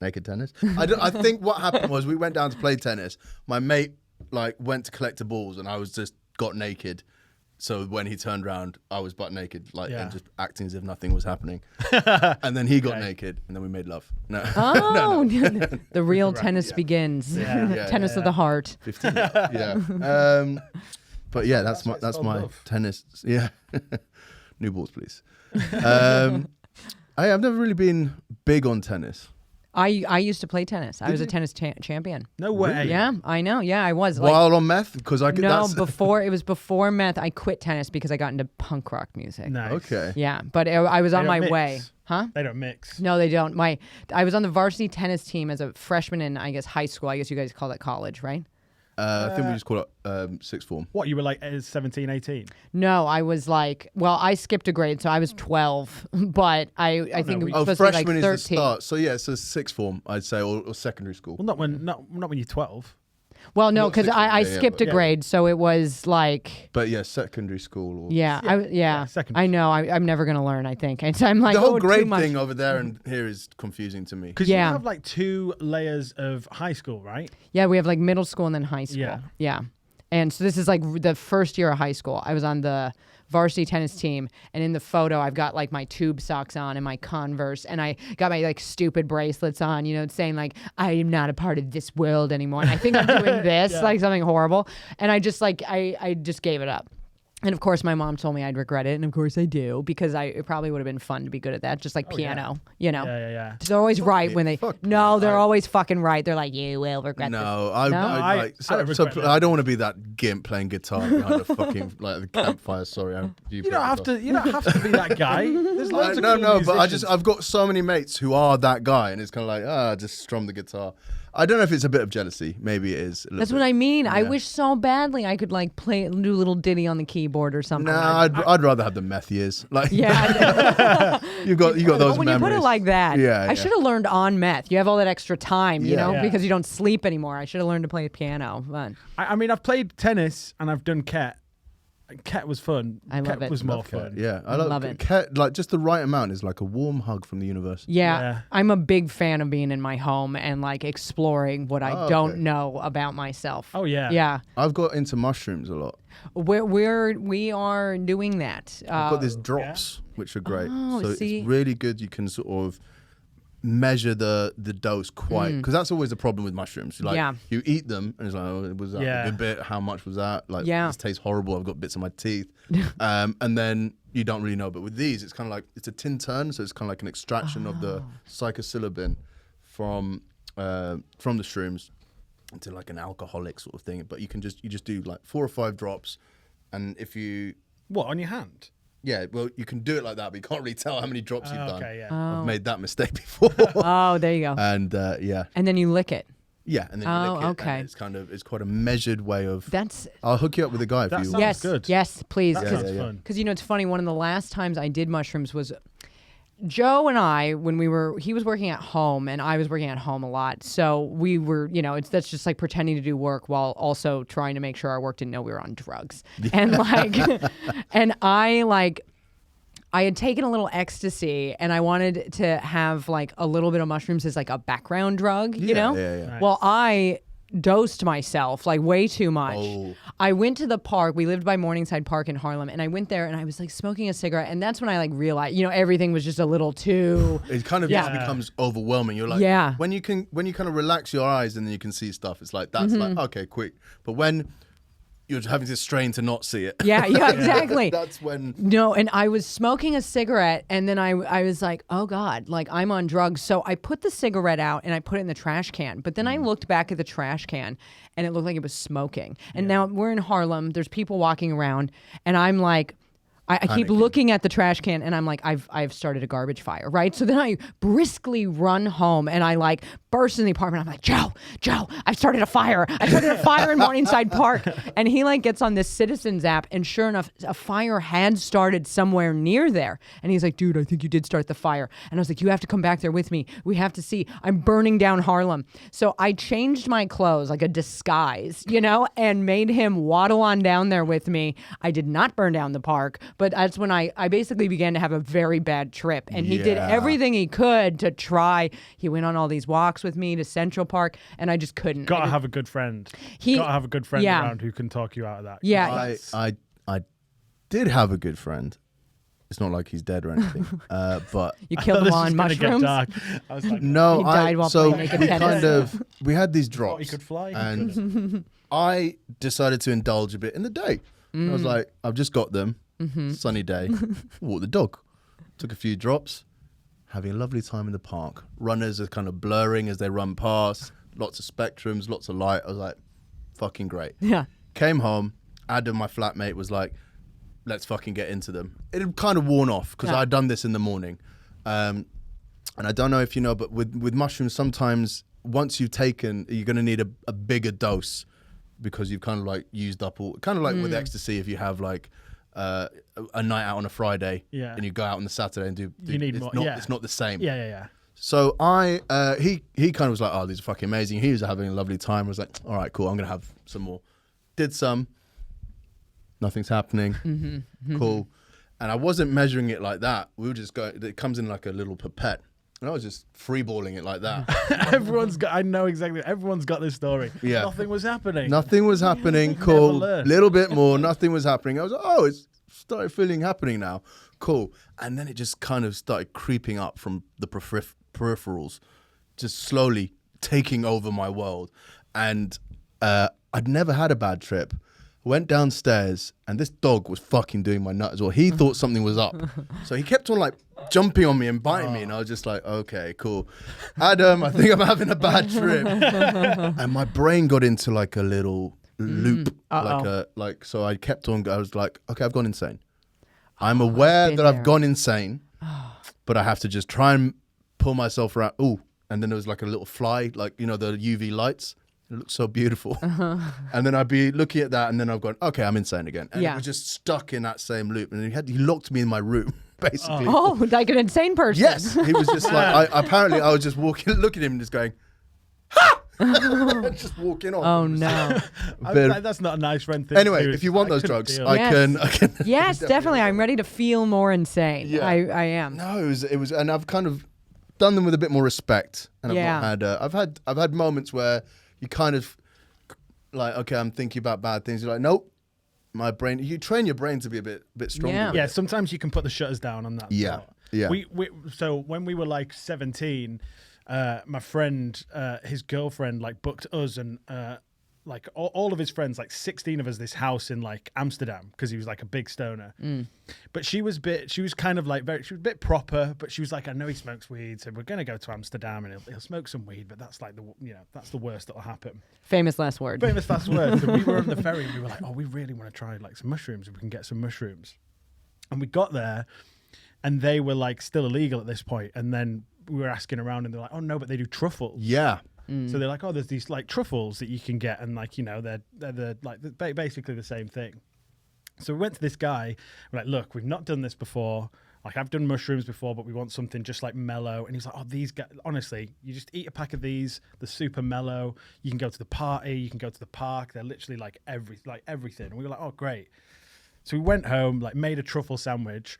naked tennis. I think what happened was we went down to play tennis. My mate like went to collect the balls and I was just got naked. So when he turned around, I was butt naked, like and just acting as if nothing was happening. And then he got naked, and then we made love. No, Oh, the real tennis begins. Yeah, Tennis of the heart. 15. Yeah. But yeah, that's my love. tennis. Yeah. New balls, please. I've never really been big on tennis. I used to play tennis. I was a tennis champion. No way. Yeah, I know. Yeah, I was. While on meth, because I could. No, that's, it was before meth. I quit tennis because I got into punk rock music. Nice. Okay. Yeah, but I was They on don't my mix. way. Huh? They don't mix. No, they don't. I was on the varsity tennis team as a freshman in, I guess, high school. I guess you guys call that college, right? I think we just call it sixth form. What, you were like 17, 18? No, I was like, I skipped a grade, so I was 12, but I think it was Oh, supposed to be like freshman 13. is the start. So yeah, so sixth form, I'd say, or secondary school. Well, not when you're 12. Well, no, Not because sixth I form, yeah, skipped a but- grade, so it was like, But yeah, secondary school. Or yeah, secondary I know. I'm never gonna learn. I think, and so I'm like, the whole too grade much. thing over there and here is confusing to me. Because Yeah. you have like 2 layers of high school, right? Yeah, we have like middle school and then high school. Yeah. And so this is like the first year of high school. I was on the varsity tennis team, and in the photo, I've got like my tube socks on and my Converse, and I got my like stupid bracelets on, saying like, I am not a part of this world anymore. And I think I'm doing this, like something horrible. And I just like, I just gave it up. And of course, my mom told me I'd regret it, and of course I do, because it probably would have been fun to be good at that, just like piano, Yeah. They're always right when they. fuck No, you. they're always fucking right. They're like, you will regret this. No, No? I don't regret that. I don't want to be that gimp playing guitar behind a fucking like the campfire. Sorry, You don't have to be that guy. There's loads of No, cool but musicians. I've got so many mates who are that guy, and it's kind of like just strum the guitar. I don't know if it's a bit of jealousy. Maybe it is. That's what I mean. I wish so badly I could like do a little ditty on the keyboard or something. Nah, I'd rather have the meth years. Like Yeah. you got those when memories. you put it like that, Yeah, I yeah. should have learned on meth. You have all that extra time, Yeah. because you don't sleep anymore. I should have learned to play piano. But I mean, I've played tennis and I've done ket. Ket was fun. I love Ket it. was more Love fun. Cat. Yeah, I Love it. Cat, like just the right amount is like a warm hug from the universe. yeah, I'm a big fan of being in my home and like exploring what I don't know about myself. Oh, yeah. Yeah. I've got into mushrooms a lot. We are doing that. I've got these drops, which are great. Oh, so see? it's really good. You can sort of measure the dose quite, because that's always the problem with mushrooms. Like Yeah. you eat them and it's like, was that a good bit? How much was that? Like, Yeah. this tastes horrible. I've got bits in my teeth. And then you don't really know. But with these, it's kind of like, it's a tin turn. So it's kind of like an extraction of the psilocybin from the shrooms into like an alcoholic sort of thing. But you just do like 4 or 5 drops. And if you, What, on your hand? Yeah, well, you can do it like that, but you can't really tell how many drops you've done. Okay, yeah. Oh. I've made that mistake before. Oh, there you go. And yeah. And then you lick it. Yeah, and then you lick it. Okay. And it's quite a measured way of. That's I'll hook you up with a guy if That you sounds want. yes, good. yes, please. That Because sounds fun. you know, it's funny. One of the last times I did mushrooms was Joe and I, when he was working at home and I was working at home a lot. So we were, you know, that's just like pretending to do work while also trying to make sure our work didn't know we were on drugs. And like, and I had taken a little ecstasy and I wanted to have like a little bit of mushrooms as like a background drug, you know? Yeah. Nice. Well, I dosed myself like way too much. Oh. I went to the park. We lived by Morningside Park in Harlem, and I went there and I was like smoking a cigarette, and that's when I like realized, you know, everything was just a little too. It kind of just becomes overwhelming. You're like, Yeah. when you kind of relax your eyes and then you can see stuff, it's like, that's like, okay, quick. But when you're having to strain to not see it. Yeah, exactly. That's when. No, and I was smoking a cigarette, and then I was like, oh God, like I'm on drugs. So I put the cigarette out and I put it in the trash can. But then I looked back at the trash can and it looked like it was smoking. And now we're in Harlem, there's people walking around, and I'm like, I keep Panicking. looking at the trash can and I'm like, I've started a garbage fire, right? So then I briskly run home and I like burst in the apartment. I'm like, Joe, I've started a fire. I started a fire in Morningside Park. And he like gets on this Citizens app, and sure enough, a fire had started somewhere near there. And he's like, dude, I think you did start the fire. And I was like, you have to come back there with me. We have to see. I'm burning down Harlem. So I changed my clothes like a disguise, you know, and made him waddle on down there with me. I did not burn down the park. But that's when I basically began to have a very bad trip. And he did Yeah. everything he could to try. He went on all these walks with me to Central Park, and I just couldn't. Gotta have a good friend. He- Gotta have a good friend yeah. around who can talk you out of that. Yeah. I did have a good friend. It's not like he's dead or anything. But You I killed thought him this on was gonna get mushrooms. dark. I was like, no, He died while so playing naked we tennis. we had these thought drops. he could fly. And I decided to indulge a bit in the day. I was like, I've just got them. Sunny day. Walk the dog. Took a few drops. Having a lovely time in the park. Runners are kind of blurring as they run past. Lots of spectrums, lots of light. I was like, fucking great. Yeah. Came home. Adam, my flatmate, was like, let's fucking get into them. It had kind of worn off because Yeah. I'd done this in the morning. And I don't know if you know, but with mushrooms, sometimes once you've taken, you're going to need a bigger dose because you've kind of like used up all, kind of like with ecstasy, if you have like a night out on a Friday and you go out on the Saturday and do You need it's more, not, yeah. it's not the same. Yeah. So he kind of was like, oh, these are fucking amazing. He was having a lovely time. I was like, all right, cool. I'm going to have some more. Did some. Nothing's happening. Cool. And I wasn't measuring it like that. We were just going, it comes in like a little pipette. And I was just freeballing it like that. I know exactly. Everyone's got this story. Yeah. Nothing was happening. Nothing was happening. Cool. learn. Little bit more. Nothing was happening. I was like, oh, it's started feeling happening now. Cool. And then it just kind of started creeping up from the peripherals, just slowly taking over my world. And I'd never had a bad trip. Went downstairs and this dog was fucking doing my nut as well. He thought something was up. So he kept on like jumping on me and biting me. And I was just like, okay, cool. Adam, I think I'm having a bad trip. And my brain got into like a little loop. So I kept on, I was like, okay, I've gone insane. I'm aware been that there. I've gone insane, but I have to just try and pull myself around. Ooh. And then there was like a little fly, like, you know, the UV lights. It looked so beautiful. And then I'd be looking at that and then I've gone, okay, I'm insane again. And it was just stuck in that same loop. And he locked me in my room, basically. Oh, like an insane person. Yes. He was just like, apparently I was just looking at him and just going, ha! Just walking on. Oh no. That's not a nice friend thing. to Anyway, do. if you want I those couldn't drugs, deal. I Yes. can. Yes, definitely. I'm ready to feel more insane. Yeah. I am. No, it was, and I've kind of done them with a bit more respect. And I've had moments where you kind of like, okay, I'm thinking about bad things. You're like, nope, my brain. You train your brain to be a bit stronger. Yeah. with Yeah, it. sometimes you can put the shutters down on that. Yeah, thought. yeah. So when we were like 17, my friend, his girlfriend, like booked us and like all of his friends, like 16 of us, this house in like Amsterdam because he was like a big stoner. But she was kind of like she was a bit proper, but she was like, I know he smokes weed, so we're gonna go to Amsterdam and he'll smoke some weed, but that's like that's the worst that'll happen. Famous last word. Famous last words. And we were on the ferry and we were like, oh, we really want to try like some mushrooms if we can get some mushrooms. And we got there, and they were like still illegal at this point. And then we were asking around, and they're like, "Oh no, but they do truffles." Yeah. So they're like, "Oh, there's these like truffles that you can get, and like they're basically the same thing." So we went to this guy. We're like, "Look, we've not done this before. Like I've done mushrooms before, but we want something just like mellow." And he's like, "Oh, these guys, honestly, you just eat a pack of these. They're super mellow. You can go to the party. You can go to the park. They're literally like everything." And we were like, "Oh, great." So we went home, like made a truffle sandwich.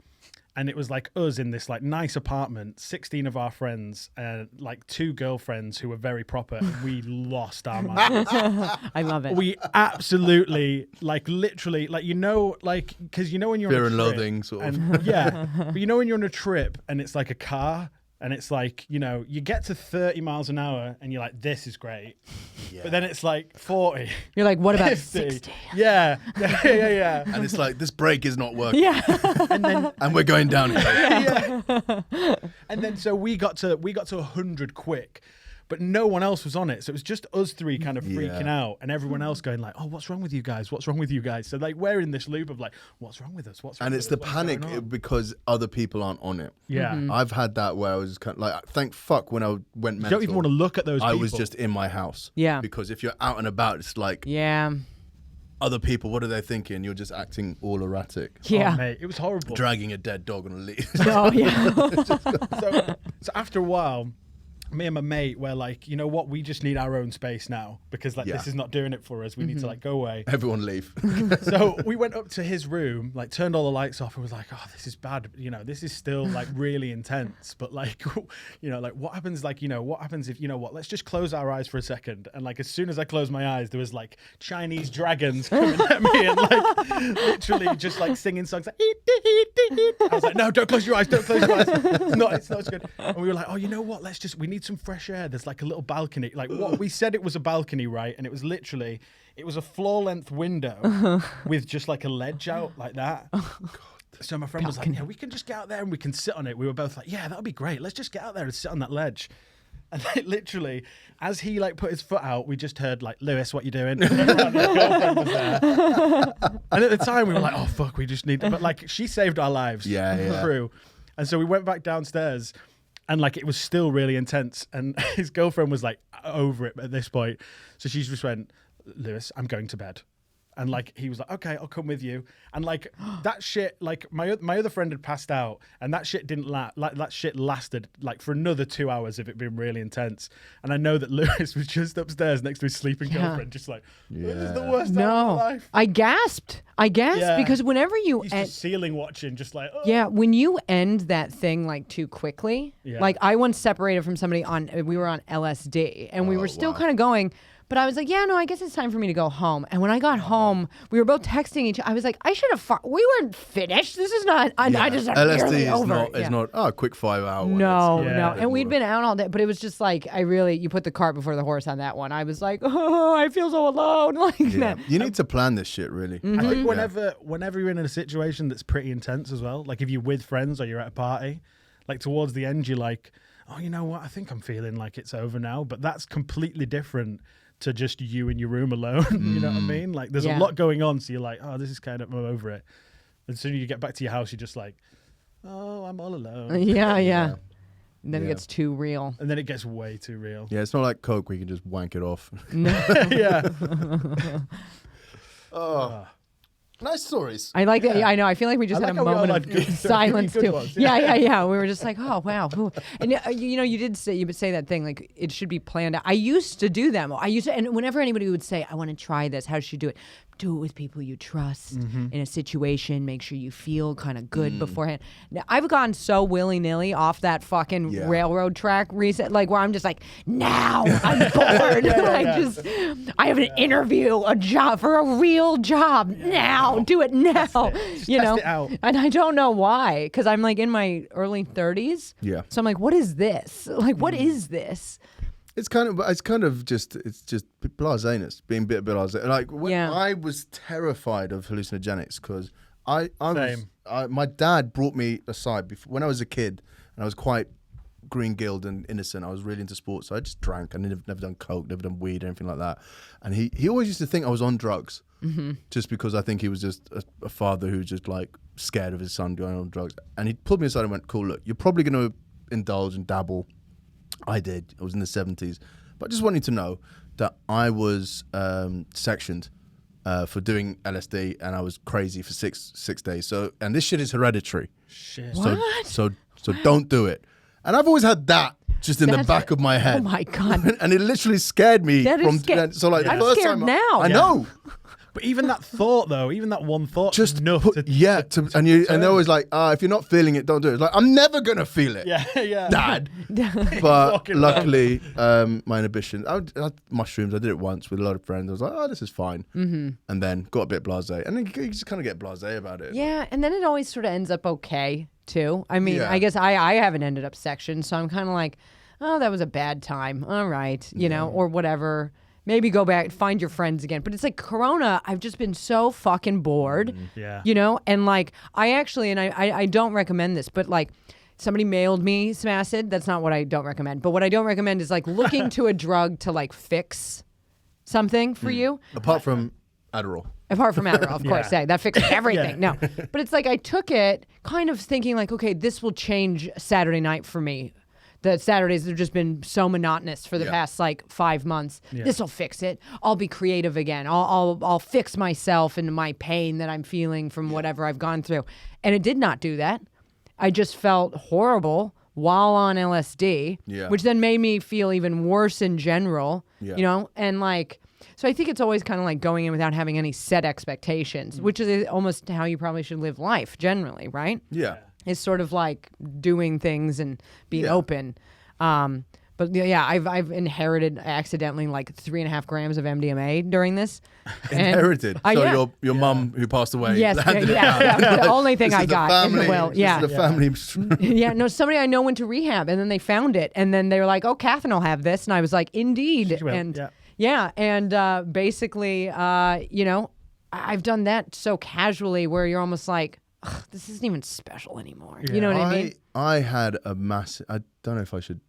And it was like us in this like nice apartment, 16 of our friends, and like 2 girlfriends who were very proper. And we lost our minds. I love it. We absolutely, like literally, like, like, because when you're Fear on a and trip, loathing, sort of. and, yeah, but when you're on a trip and it's like a car and it's like, you get to 30 miles an hour and you're like, this is great. Yeah. But then it's like 40. You're like, what about 50? 60? Yeah. And it's like, this brake is not working. Yeah. And we're going down here. Yeah. And then so we got to 100 quick, but no one else was on it. So it was just us 3 kind of freaking out, and everyone else going like, "Oh, what's wrong with you guys? What's wrong with you guys?" So like we're in this loop of like, "What's wrong with us? What's wrong And with it's us? the What's panic going on?" because other people aren't on it. Yeah. I've had that where I was just kind of like, thank fuck when I went mental. You don't even want to look at those people. I was just in my house. Yeah. Because if you're out and about, it's like Yeah. other people, what are they thinking? You're just acting all erratic. Yeah. Oh, mate, it was horrible. Dragging a dead dog on a leash. Oh, yeah. So after a while, me and my mate were like, you know what, we just need our own space now, because like this is not doing it for us. We need to like go away. Everyone leave. So we went up to his room, like turned all the lights off, and was like, "Oh, this is bad. This is still like really intense. But like, like what happens? Like, what happens if let's just close our eyes for a second." And like, as soon as I closed my eyes, there was like Chinese dragons coming at me and like literally just like singing songs like, "Eat, eat, eat, eat." I was like, "No, don't close your eyes. Don't close your eyes. It's not as good." And we were like, "Oh, you know what? We need some fresh air. There's like a little balcony." Like what we said, it was a balcony, right? And it was literally. It was a floor-length window with just like a ledge out like that. Oh, God. So my friend was like, "Yeah, we can just get out there and we can sit on it." We were both like, "Yeah, that'll be great. Let's just get out there and sit on that ledge." And like, literally, as he like put his foot out, we just heard like, "Lewis, what you doing?" And my girlfriend was there. And at the time, we were like, "Oh fuck, we just need." But like, she saved our lives. Through. And so we went back downstairs. And like, it was still really intense. And his girlfriend was like over it at this point. So she just went, "Lewis, I'm going to bed." And like, he was like, "Okay, I'll come with you." And like that shit, like my other friend had passed out, and that shit didn't last. Like that shit lasted like for another 2 hours if it'd been really intense. And I know that Lewis was just upstairs next to his sleeping girlfriend, just like, "This is the worst time of my life." I gasped because whenever you He's just ceiling watching, just like, "Oh." Yeah, when you end that thing like too quickly, like I once separated from somebody we were on LSD, and we were still kind of going. But I was like, yeah, no, I guess it's time for me to go home. And when I got home, we were both texting each other. I was like, I should have we weren't finished. This is not, I just LSD is not a quick 5 hour one. No. And we'd been out all day, but it was just like, you put the cart before the horse on that one. I was like, oh, I feel so alone. Like that. You need to plan this shit, really. I think whenever you're in a situation that's pretty intense as well, like if you're with friends or you're at a party, like towards the end, you're like, "Oh, you know what? I think I'm feeling like it's over now." But that's completely different to just you in your room alone. You know what I mean? Like there's a lot going on, so you're like, "Oh, this is kind of, I'm over it." And as soon as you get back to your house, you're just like, "Oh, I'm all alone." Yeah. And then it gets too real. And then it gets way too real. Yeah, it's not like Coke where you can just wank it off. Yeah. Nice stories. I like that. Yeah, I know. I feel like we just had a moment of silence too. Ones. Yeah. We were just like, oh wow. And you did say that thing like it should be planned out. I used to do them. And whenever anybody would say, "I want to try this," how should you do it? Do it with people you trust in a situation. Make sure you feel kind of good beforehand. Now, I've gone so willy-nilly off that fucking railroad track recent, like where I'm just like, now I'm bored. I have an interview, a job for a real job now. Do it now. Test it out. And I don't know why, because I'm like in my early 30s. Yeah. So I'm like, what is this? Like, what is this? It's just blaseness, being a bit blasé. Like when I was terrified of hallucinogenics because my dad brought me aside when I was a kid, and I was quite green gilled and innocent. I was really into sports, so I just drank. I never done coke, never done weed, anything like that. And he always used to think I was on drugs, just because I think he was just a father who was just like scared of his son going on drugs. And he pulled me aside and went, "Cool, look, you're probably going to indulge and dabble." I did. I was in the 70s, but I just want you to know that I was sectioned for doing LSD, and I was crazy for six days. So, and this shit is hereditary. Shit. So don't do it. And I've always had that just in the back of my head. Oh my God. And it literally scared me. That is So like the I'm first scared time now. I know. But even that thought, though, even that one thought, Just enough put, to and they're always like, if you're not feeling it, don't do it. It's like, I'm never gonna feel it, yeah. Dad. But Fucking luckily, my inhibition. I had mushrooms. I did it once with a lot of friends. I was like, oh, this is fine. And then got a bit blasé, and then you just kind of get blasé about it. Yeah, and then it always sort of ends up okay too. I mean, Yeah. I guess I haven't ended up sectioned, so I'm kind of like, oh, that was a bad time. All right, you know, or whatever. Maybe go back, find your friends again. But it's like Corona, I've just been so fucking bored. Yeah. You know? And like, I actually, and I don't recommend this, but like, somebody mailed me some acid. That's not what I don't recommend. But what I don't recommend is like looking to a drug to like fix something for you. Apart from Adderall. Apart from Adderall, of course. Yeah. Yeah, that fixes everything. No. But it's like I took it kind of thinking like, okay, this will change Saturday night for me. The Saturdays have just been so monotonous for the past like 5 months. Yeah. This will fix it. I'll be creative again. I'll fix myself and my pain that I'm feeling from whatever I've gone through. And it did not do that. I just felt horrible while on LSD, which then made me feel even worse in general, you know? And like, so I think it's always kind of like going in without having any set expectations, which is almost how you probably should live life generally, right? Yeah. Is sort of like doing things and being open. But yeah, I've inherited accidentally like 3.5 grams of MDMA during this. Inherited. So your mum who passed away. Yes, landed it that down. was the only thing This I is the got in the family- will. Yeah. This is the family. Yeah, no, somebody I know went to rehab and then they found it and then they were like, "Oh, Katharyn will have this," and I was like, "Indeed." She will, And yeah. and basically, you know, I've done that so casually where you're almost like, ugh, this isn't even special anymore. You know what I mean? I had a massive. I don't know if I should.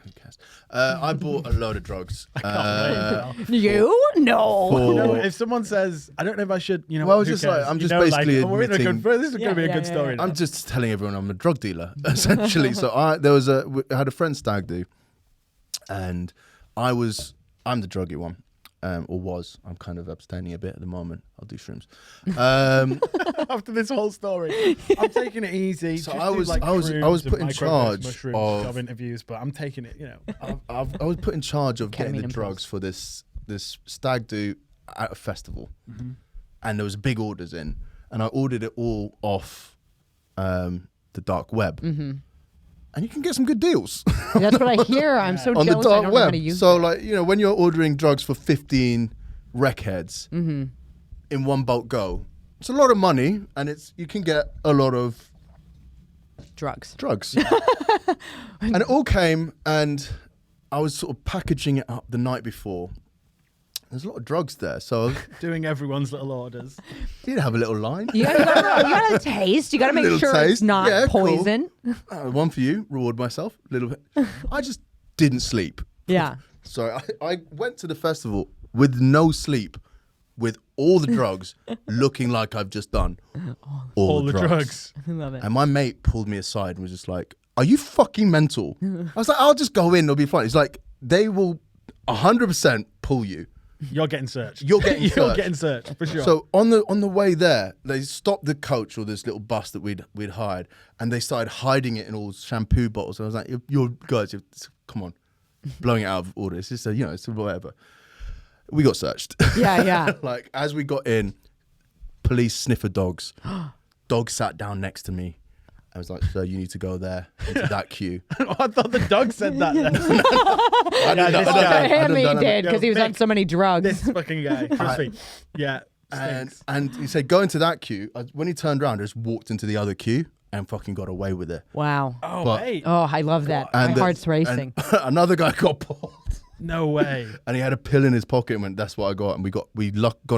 Who cares? I bought a load of drugs. You? No. No, if someone says, I don't know if I should, you know, Well, who it's just cares? like, I'm You just know, basically we're in a admitting- good, this is going to be a Yeah, good yeah, story. yeah. I'm just telling everyone I'm a drug dealer, essentially. So I had a friend stag do, and I'm the druggy one. Or was. I'm kind of abstaining a bit at the moment. I'll do shrooms. After this whole story, I'm taking it easy. So Just I do, was- like, I was shrooms put and in microdose charge mushrooms, of- job interviews, but I'm taking it, you know. I was put in charge of getting Ketamine the and drugs for this stag do at a festival, and there was big orders in, and I ordered it all off the dark web, and you can get some good deals That's what I hear. I'm so on the jealous. I dark don't know how web. to use So it. like, you know, when you're ordering drugs for 15 rec heads in one bulk go, it's a lot of money, and you can get a lot of drugs. and it all came, and I was sort of packaging it up the night before. There's a lot of drugs there, so Doing everyone's little orders. you'd have a little line. You gotta taste. You gotta make Little sure it's taste. not Yeah, cool. poison. One for you, reward myself a little bit. I just didn't sleep. Yeah. So I went to the festival with no sleep, with all the drugs, looking like I've just done all the drugs. I love it. And my mate pulled me aside and was just like, "Are you fucking mental?" I was like, "I'll just go in, it'll be fine." He's like, "They will 100% pull you. You're getting searched. You're getting You're searched." getting searched, for sure. So on the way there, they stopped the coach or this little bus that we'd hired, and they started hiding it in all shampoo bottles. And I was like, "You're guys, come on, blowing it out of order. It's just it's whatever." We got searched. Yeah. Like as we got in, police sniffer dogs. Dog sat down next to me. I was like, "Sir, you need to go there into that queue." I thought the dog said that. Then. I Yeah, this guy. For him, he done did because he was on so many drugs. This fucking guy. Trust me. Yeah. And stinks. and he said, "Go into that queue." When he turned around, I just walked into the other queue and fucking got away with it. Wow. Oh, but- mate. Oh, I love that. My And heart's racing. and another guy got pulled. No way. And he had a pill in his pocket and went, "That's what I got," and we got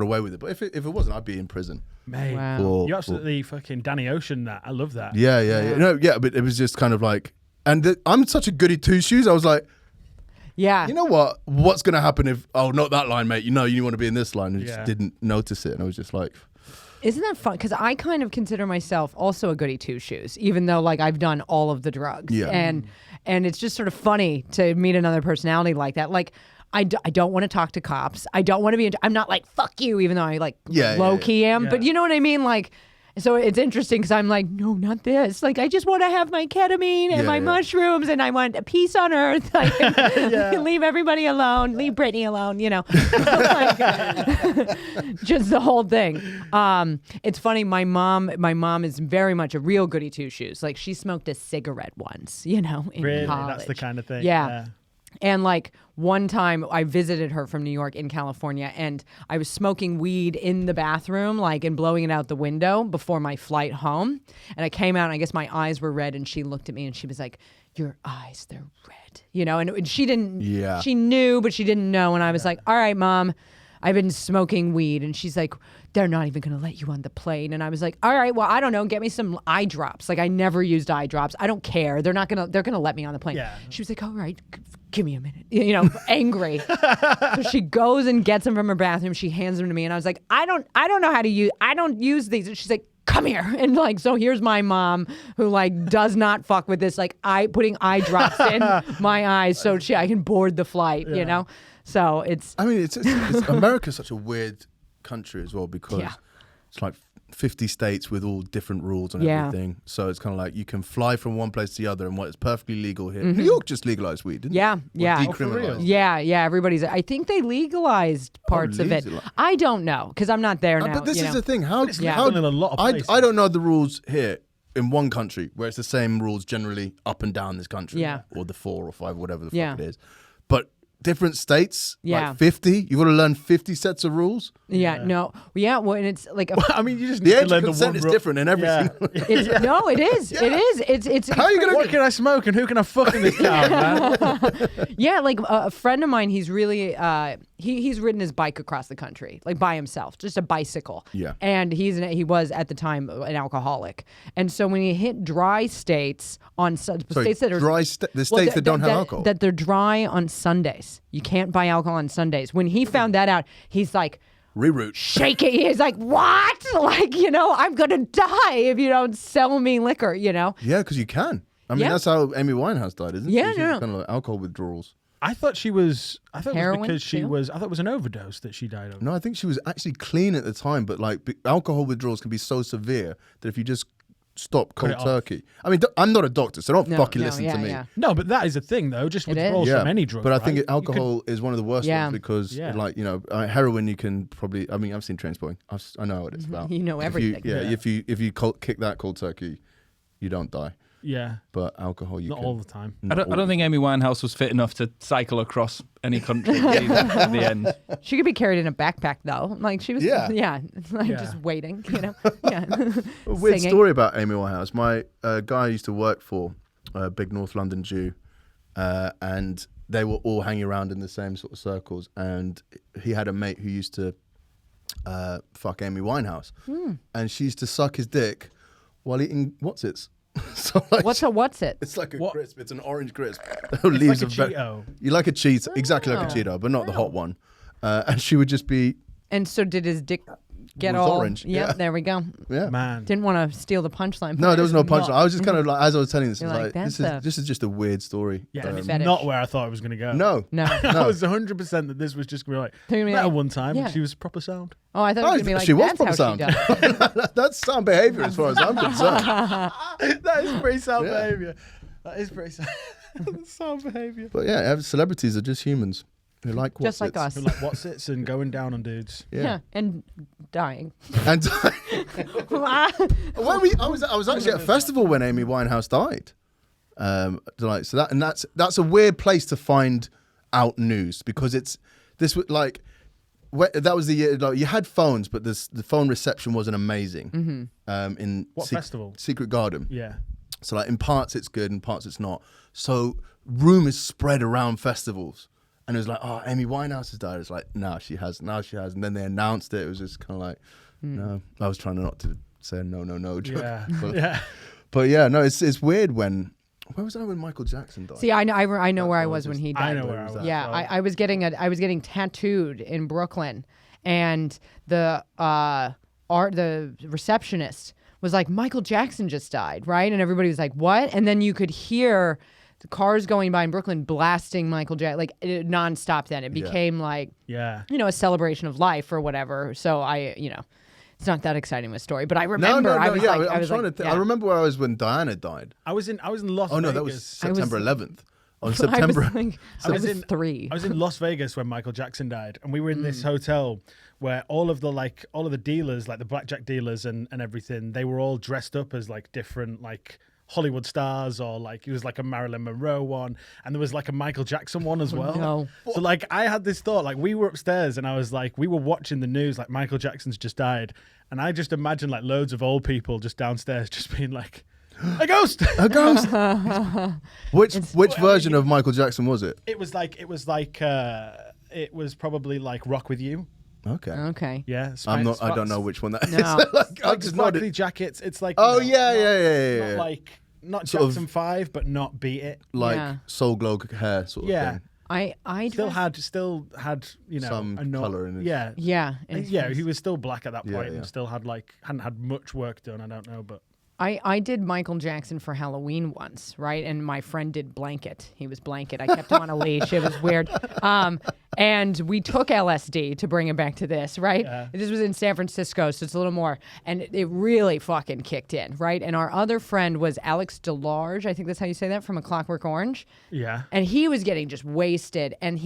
away with it. But if it wasn't, I'd be in prison. Mate. Wow. You absolutely fucking Danny Ocean that. I love that. Yeah. No, yeah, but it was just kind of like, And I'm such a goody two shoes. I was like, Yeah. you know what? What's going to happen if, not that line, mate. You know, you want to be in this line. And just didn't notice it. And I was just like... Isn't that fun? Because I kind of consider myself also a goody two shoes, even though like I've done all of the drugs. Yeah. And it's just sort of funny to meet another personality like that. Like, I don't want to talk to cops. I don't want to be. I'm not like fuck you, even though I like low key am. Yeah. But you know what I mean? Like, so it's interesting because I'm like, no, not this. Like, I just want to have my ketamine and my mushrooms, and I want a peace on earth. Like, leave everybody alone. Leave Britney alone. You know, like, just the whole thing. It's funny. My mom is very much a real goody two shoes. Like, she smoked a cigarette once. You know, in Really? college. That's the kind of thing. Yeah. And like one time I visited her from New York in California, and I was smoking weed in the bathroom, like, and blowing it out the window before my flight home. And I came out and I guess my eyes were red, and she looked at me and she was like, your eyes, they're red, you know? And she didn't, she knew, but she didn't know. And I was like, all right, Mom, I've been smoking weed. And she's like, they're not even going to let you on the plane. And I was like, all right, well, I don't know. Get me some eye drops. Like, I never used eye drops. I don't care. They're going to let me on the plane. Yeah. She was like, all right, give me a minute. You know, angry. So she goes and gets them from her bathroom. She hands them to me. And I was like, I don't know how to use, I don't use these. And she's like, come here. And like, so here's my mom who like does not fuck with this, like putting eye drops in my eyes so I can board the flight, you know? So it's America's such a weird country as well, because it's like 50 states with all different rules and everything. So it's kind of like you can fly from one place to the other, and what is perfectly legal here. New York just legalized weed, didn't it? Or decriminalized. Everybody's. I think they legalized parts of it. I don't know because I'm not there now. But this is the thing. How in a lot of places. I don't know the rules here in one country where it's the same rules generally up and down this country, or the 4 or 5, whatever the fuck it is. But different states, like 50, you got to learn 50 sets of rules. Well, and it's like I mean, you just the need age to learn of consent is one different in every single. No, it is. It is. It's. How are you gonna? What can I smoke and who can I fuck in this town, man? Yeah, like a friend of mine. He's really he's ridden his bike across the country, like by himself, just a bicycle. Yeah. And he was at the time an alcoholic, and so when he hit dry states on states that are dry, the states that don't have alcohol, that they're dry on Sundays. You can't buy alcohol on Sundays. When he found that out, he's like, reroute. Shaking. He's like, what? Like, you know, I'm going to die if you don't sell me liquor, you know? Yeah, because you can. I mean, that's how Amy Winehouse died, isn't it? Yeah, Kind of like alcohol withdrawals. I thought it was Heroin, because she too? was. I thought it was an overdose that she died of. No, I think she was actually clean at the time, but like alcohol withdrawals can be so severe that if you just stop cold turkey. I mean, I'm not a doctor, so don't fucking listen to me. Yeah. No, but that is a thing, though. Just withdrawals from any drug. But I think alcohol is one of the worst ones because, like, you know, heroin, you can probably. I mean, I've seen Trainspotting. I know what it's about. You know everything. If you kick that cold turkey, you don't die. Yeah. But alcohol, you not can. all the time. I don't think Amy Winehouse was fit enough to cycle across any country at the end. She could be carried in a backpack, though. Like, she was, just waiting, you know? A weird story about Amy Winehouse. My guy I used to work for, a big North London Jew, and they were all hanging around in the same sort of circles, and he had a mate who used to fuck Amy Winehouse, and she used to suck his dick while eating what's-its. So like, what's it? It's like a crisp. It's an orange crisp. It's like a Cheeto. You like a Cheeto, exactly like a Cheeto, but not the hot one. And she would just be. And so did his dick get was all orange? Yeah, there we go. Yeah, man. Didn't want to steal the punchline. No, there was no punchline. I was just kind of like, as I was telling this, You're this is just a weird story. Yeah, it's not where I thought it was going to go. No. I was 100% that this was just going to be like, that one time when she was proper sound. Oh, I thought it was going to be like, she was that's proper how sound. she does. That's sound behavior as far as I'm concerned. That is pretty sound behavior. That is pretty sound behavior. But yeah, celebrities are just humans who like what's just like us. Who like what's-its and going down on dudes. Yeah, and dying. And I was actually at a festival when Amy Winehouse died. That's a weird place to find out news, because that was the year, like, you had phones, but the phone reception wasn't amazing. In what festival? Secret Garden. Yeah. So like in parts it's good, in parts it's not. So rumors spread around festivals, and it was like, oh, Amy Winehouse has died. It's like, no, she hasn't. Now she has. And then they announced it. It was just kind of like, no. I was trying not to say no joke. Yeah. But yeah, no, it's weird when Where was I when Michael Jackson died? See, I know where I was when he died. I know where I was. Yeah, Well. I was getting tattooed in Brooklyn, and the receptionist was like, Michael Jackson just died, right? And everybody was like, what? And then you could hear the cars going by in Brooklyn blasting Michael Jackson, like nonstop. Then it became like, a celebration of life or whatever. So it's not that exciting of a story, but I remember. I remember where I was when Diana died. I was in Las Vegas. Oh no, that was September 11th. On September. I was 3. I was in Las Vegas when Michael Jackson died, and we were in this hotel where all of the dealers, like the blackjack dealers and everything, they were all dressed up as like different like Hollywood stars, or like it was like a Marilyn Monroe one, and there was like a Michael Jackson one as well. No. So like I had this thought, like we were upstairs and I was like, we were watching the news, like Michael Jackson's just died, and I just imagined like loads of old people just downstairs just being like, a ghost, a ghost. Which version of Michael Jackson was it? It was probably like Rock With You. Okay. Yeah. I don't know which one that is. No. I just nodded. Sparkly jackets. It's like. Oh yeah. Not Sort Jackson 5, but not Beat It. Like Soul Glow hair sort of thing. I still had some colour in it. Yeah. Yeah. He was still black at that point, Yeah. and still hadn't had much work done. I don't know, but. I did Michael Jackson for Halloween once, right? And my friend did Blanket. He was Blanket. I kept him on a leash. It was weird. And we took LSD to bring it back to this, right? Yeah. This was in San Francisco, so it's a little more. And it really fucking kicked in, right? And our other friend was Alex DeLarge. I think that's how you say that, from A Clockwork Orange. Yeah. And he was getting just wasted. And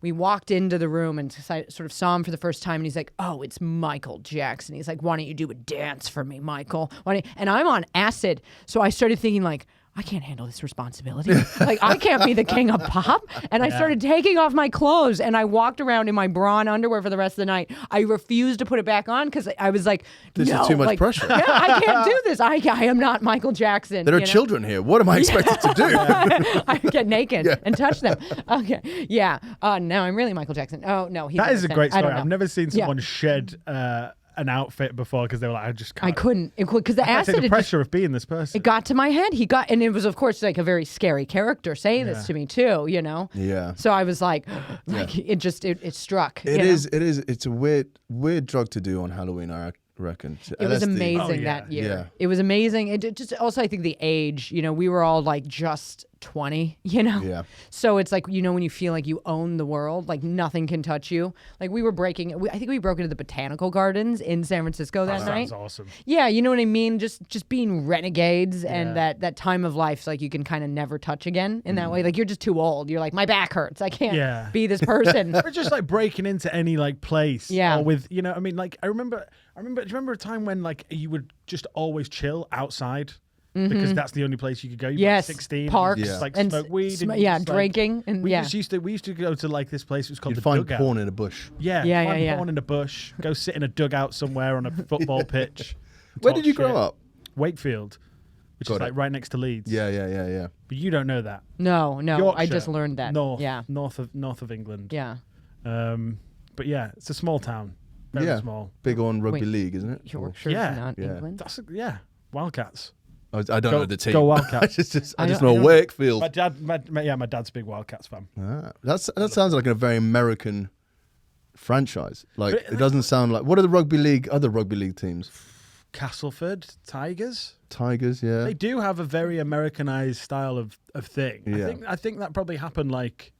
we walked into the room and sort of saw him for the first time. And he's like, oh, it's Michael Jackson. He's like, why don't you do a dance for me, Michael? And I'm on acid. So I started thinking like, I can't handle this responsibility. Like, I can't be the king of pop. And I started taking off my clothes, and I walked around in my bra and underwear for the rest of the night. I refused to put it back on because I was like, this is too much pressure. Yeah, I can't do this. I am not Michael Jackson. There are children here. What am I expected to do? I get naked and touch them. Okay. Yeah. No, I'm really Michael Jackson. Oh, no. That is a great story. I've never seen someone shed an outfit before because they were like, I just can't. I couldn't. Because the acid. The pressure of being this person. It got to my head. And it was, of course, like a very scary character saying this to me too, Yeah. So I was like it struck. It is. It's a weird drug to do on Halloween, I reckon. It was amazing that year. Yeah. It was amazing. It just also, I think the age, we were all like just 20, Yeah. So it's like, when you feel like you own the world, like nothing can touch you. Like I think we broke into the botanical gardens in San Francisco that night. Sounds awesome. Yeah, you know what I mean? Just being renegades and that time of life, like you can kind of never touch again in that way. Like you're just too old. You're like, my back hurts. I can't be this person. Or just like breaking into any like place. Yeah. Or with, I mean, like I remember, do you remember a time when like you would just always chill outside? Because that's the only place you could go. You were like 16, parks, just like and smoke weed, drinking, and we used to go to like this place. It was called You'd the find Dugout. porn in a bush. Find porn in a bush. Go sit in a dugout somewhere on a football pitch. Where did you grow up? Wakefield, which is like right next to Leeds. Yeah. But you don't know that. No, Yorkshire, I just learned that. North of England. Yeah. But yeah, it's a small town. Very small. Big on rugby league, isn't it? Yorkshire's not England. That's Wildcats. I don't know the team. Go Wildcats. I just know Wakefield. My dad's a big Wildcats fan. That sounds like a very American franchise. Like it doesn't sound like. What are the other rugby league teams? Castleford Tigers. Tigers, yeah. They do have a very Americanized style of thing. Yeah. I think that probably happened like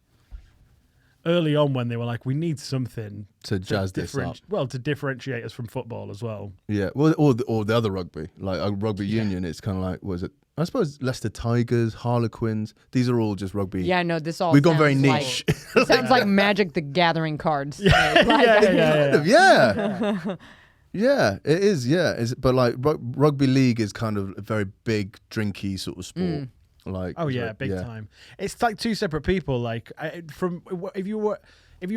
early on when they were like, we need something to jazz this up. Well, to differentiate us from football as well. Yeah, well, or the other rugby, like a rugby union. It's kind of like, was it? I suppose Leicester Tigers, Harlequins. These are all just rugby. Yeah, no, this all. We've gone very niche. It sounds like Magic the Gathering cards. Yeah. Yeah, it is. Yeah, but like rugby league is kind of a very big, drinky sort of sport. Like, big time. It's like two separate people. Like if you were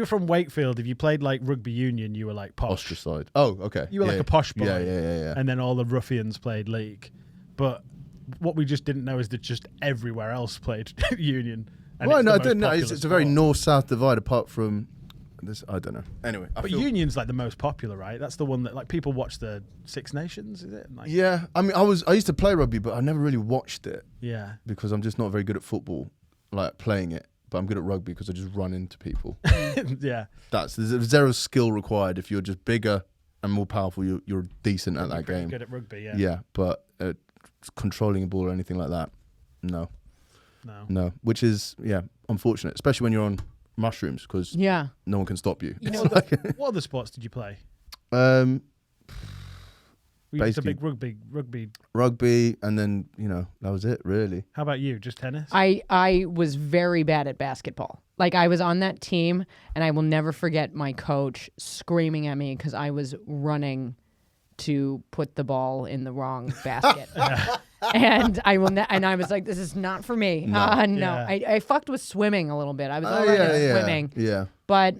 from Wakefield, if you played like rugby union, you were like posh. Ostracized. Oh, okay. You were like a posh boy. Yeah. And then all the ruffians played league. But what we just didn't know is that just everywhere else played union. And I didn't know. It's a very north-south divide apart from I don't know. Anyway, But Union's like the most popular, right? That's the one that like people watch the Six Nations, is it? Like, yeah, I mean, I used to play rugby, but I never really watched it. Yeah. Because I'm just not very good at football, like playing it. But I'm good at rugby because I just run into people. Yeah. There's zero skill required. If you're just bigger and more powerful, you're decent at that game. Good at rugby, yeah. Yeah, but controlling a ball or anything like that, no. Which is unfortunate, especially when you're on mushrooms because no one can stop you. You know, what other sports did you play? We used to big rugby, and then that was it really. How about you? Just tennis? I was very bad at basketball. Like I was on that team, and I will never forget my coach screaming at me because I was running to put the ball in the wrong basket. And I was like, this is not for me. No. I fucked with swimming a little bit. I was all right at swimming. Yeah. But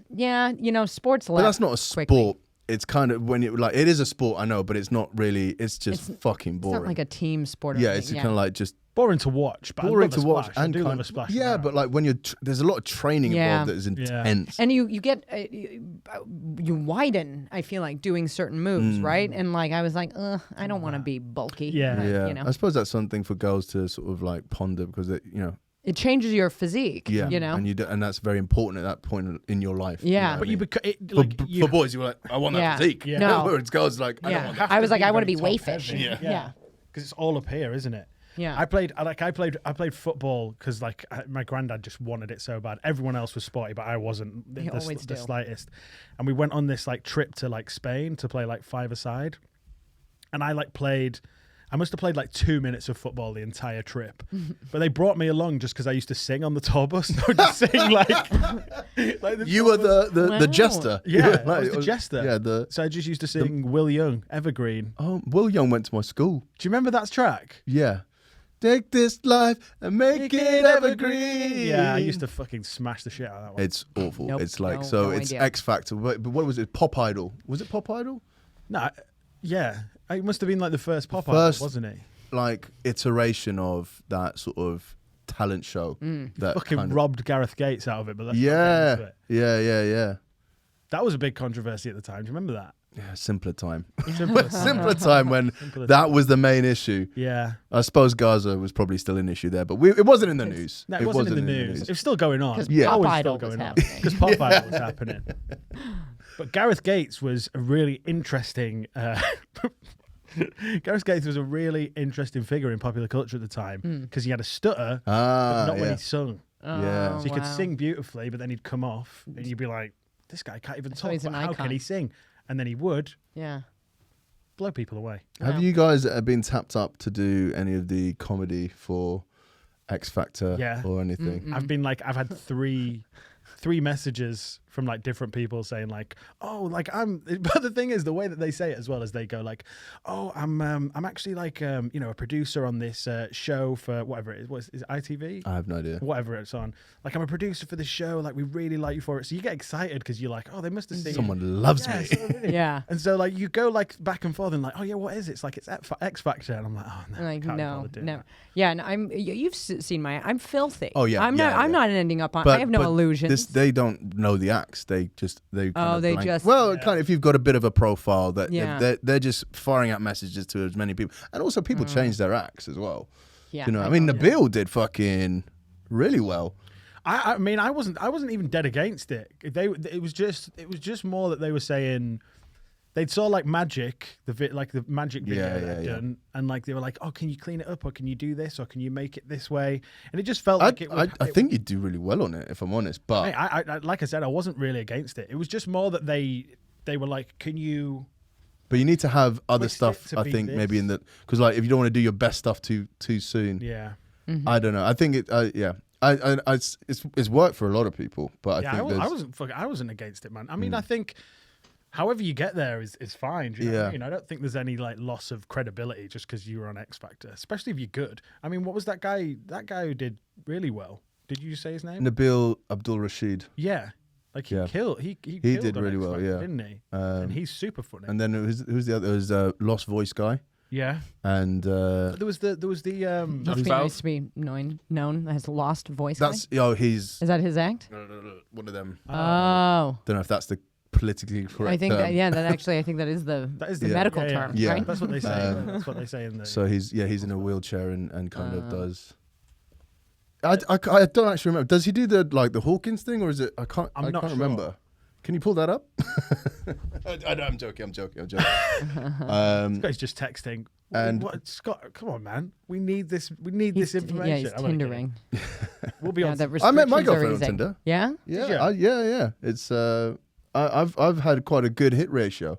sports. But that's not a sport. It's kind of when it is a sport, I know, but it's not really. It's just fucking boring. It's not like a team sport. Yeah, it's kind of like just boring to watch. But boring to watch, and I do love a splash. Yeah, but like when there's a lot of training involved that is intense. And you get you widen. I feel like doing certain moves, right? And like I was like, I don't want to be bulky. Yeah. I suppose that's something for girls to sort of like ponder because it changes your physique. Yeah, and that's very important at that point in your life. Yeah, but for boys, you were like, I want that physique. Yeah. No, whereas girls like, I don't want that. I was like, I want to be wayfish. Yeah, because it's all up here, isn't it? Yeah. I played football because my granddad just wanted it so bad. Everyone else was sporty, but I wasn't the slightest. And we went on this like trip to like Spain to play like five-a-side, and I must have played like 2 minutes of football the entire trip. But they brought me along just because I used to sing on the tour bus. I would just sing like you were the jester. Yeah, I was the jester. Yeah, so I just used to sing Will Young, Evergreen. Oh, Will Young went to my school. Do you remember that track? Yeah. Take this life and make it evergreen. Yeah, I used to fucking smash the shit out of that one. It's awful. Nope, it's like it's idea. X Factor. But what was it? Pop Idol. Was it Pop Idol? No, yeah. It must have been like the first Pop Idol, wasn't it? Like iteration of that sort of talent show. That fucking robbed Gareth Gates out of it, but that's yeah. That was a big controversy at the time. Do you remember that? Yeah, simpler time. simpler time when that was the main issue. Yeah. I suppose Gaza was probably still an issue there, but it wasn't in the news. No, it wasn't in the news. It was still going on. Because Pop Idol was happening. Because Pop Idol was happening. But Gareth Gates was a really interesting... Gareth Gates was a really interesting figure in popular culture at the time because he had a stutter, but not when he sung. So he could sing beautifully, but then he'd come off and you'd be like, this guy can't even talk, but how can he sing? And then he would blow people away. Have you guys been tapped up to do any of the comedy for X Factor or anything? I've had three messages from like different people saying like, oh, like but the thing is the way that they say it as well as they go like, oh, I'm actually like a producer on this show for whatever it is. Is it ITV? I have no idea. Whatever it's on. Like I'm a producer for this show. Like we really like you for it. So you get excited because you're like, oh, they must have seen someone loves me. Yeah. And so like you go like back and forth and like, oh yeah, what is it? It's like it's X Factor, and I'm like, oh no, like no. That. Yeah, and you've seen I'm filthy. Oh yeah. I'm not ending up on. I have no illusions. They don't know the acts. Kind of kind of if you've got a bit of a profile that they're just firing out messages to as many people, and also people change their acts as well. Yeah, I mean Nabil did fucking really well. I mean I wasn't even dead against it. It was just more that they were saying they'd saw like Magic, the Magic video that I'd done, and like they were like, oh, can you clean it up, or can you do this, or can you make it this way? And it just felt like I think you'd do really well on it, if I'm honest. But I like I said, I wasn't really against it. It was just more that they were like, can you? But you need to have other stuff. I think maybe in the because like if you don't want to do your best stuff too soon. Yeah. Mm-hmm. I don't know. I think it. It's worked for a lot of people, but I wasn't against it, man. I mean, I think. However you get there is fine. Do you know what I mean? I don't think there's any like loss of credibility just because you were on X Factor, especially if you're good. I mean, what was that guy? That guy who did really well. Did you say his name? Nabil Abdul Rashid. Yeah, like he killed. He did really well, didn't he? And he's super funny. And then who's the other? It was Lost Voice guy. Yeah. And There was the Must be nice to be known as Lost Voice guy. that's he's Is that his act? no, one of them. Oh. Don't know if that's the politically correct I think term. I think that is the medical term, Yeah. right? That's what they say. That's what they say in the. So he's in a wheelchair and kind of does. I don't actually remember. Does he do the Hawkins thing, or is it? I can't sure. remember. Can you pull that up? I'm joking. This guy's just texting. And- what, Scott, come on, man. We need this. We need this information. Yeah, he's I'm only Tindering. kidding. We'll be on. I met my restrictions are girlfriend on easing. Tinder. Yeah? Yeah, yeah. It's I've had quite a good hit ratio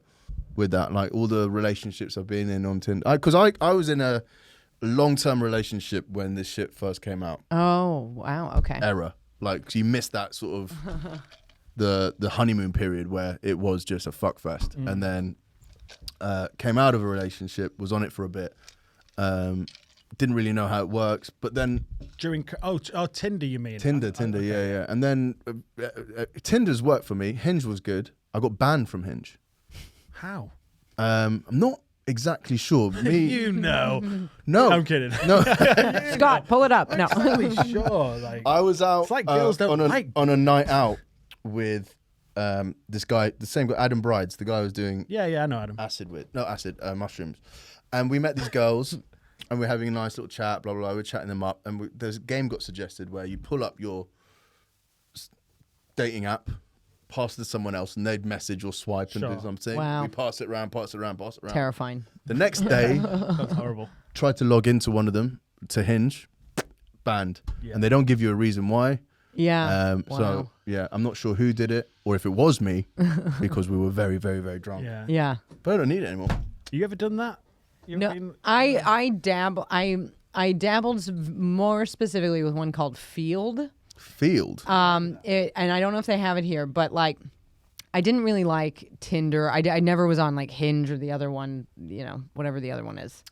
with that. Like all the relationships I've been in on Tinder. Because I was in a long-term relationship when this shit first came out. Oh, wow. Okay. Era. Like you missed that sort of the honeymoon period where it was just a fuck fest, and then came out of a relationship, was on it for a bit, didn't really know how it works, but then during Tinder, you mean? Tinder, Okay. yeah, and then Tinder's worked for me. Hinge was good. I got banned from Hinge. How? I'm not exactly sure. You know. No, I'm kidding. No, Scott, pull it up. No. Really sure. Like I was out It's like girls don't on a night out with this guy, the same guy, Adam Brides, the guy I was doing yeah, I know Adam. mushrooms, and we met these girls, and we're having a nice little chat, blah blah blah. We're chatting them up, and there's a game got suggested where you pull up your dating app, pass it to someone else, and they'd message or swipe and do something. Wow. We pass it around. Terrifying. The next day, That's horrible. tried to log into one of them to Hinge, banned, and they don't give you a reason why. Yeah. Wow. So yeah, I'm not sure who did it or if it was me because we were very, very, very drunk. Yeah. Yeah. But I don't need it anymore. You ever done that? You ever No, been- I dabble. I dabbled more specifically with one called Field. Field. And I don't know if they have it here, but like, I didn't really like Tinder. I never was on like Hinge or the other one, whatever the other one is.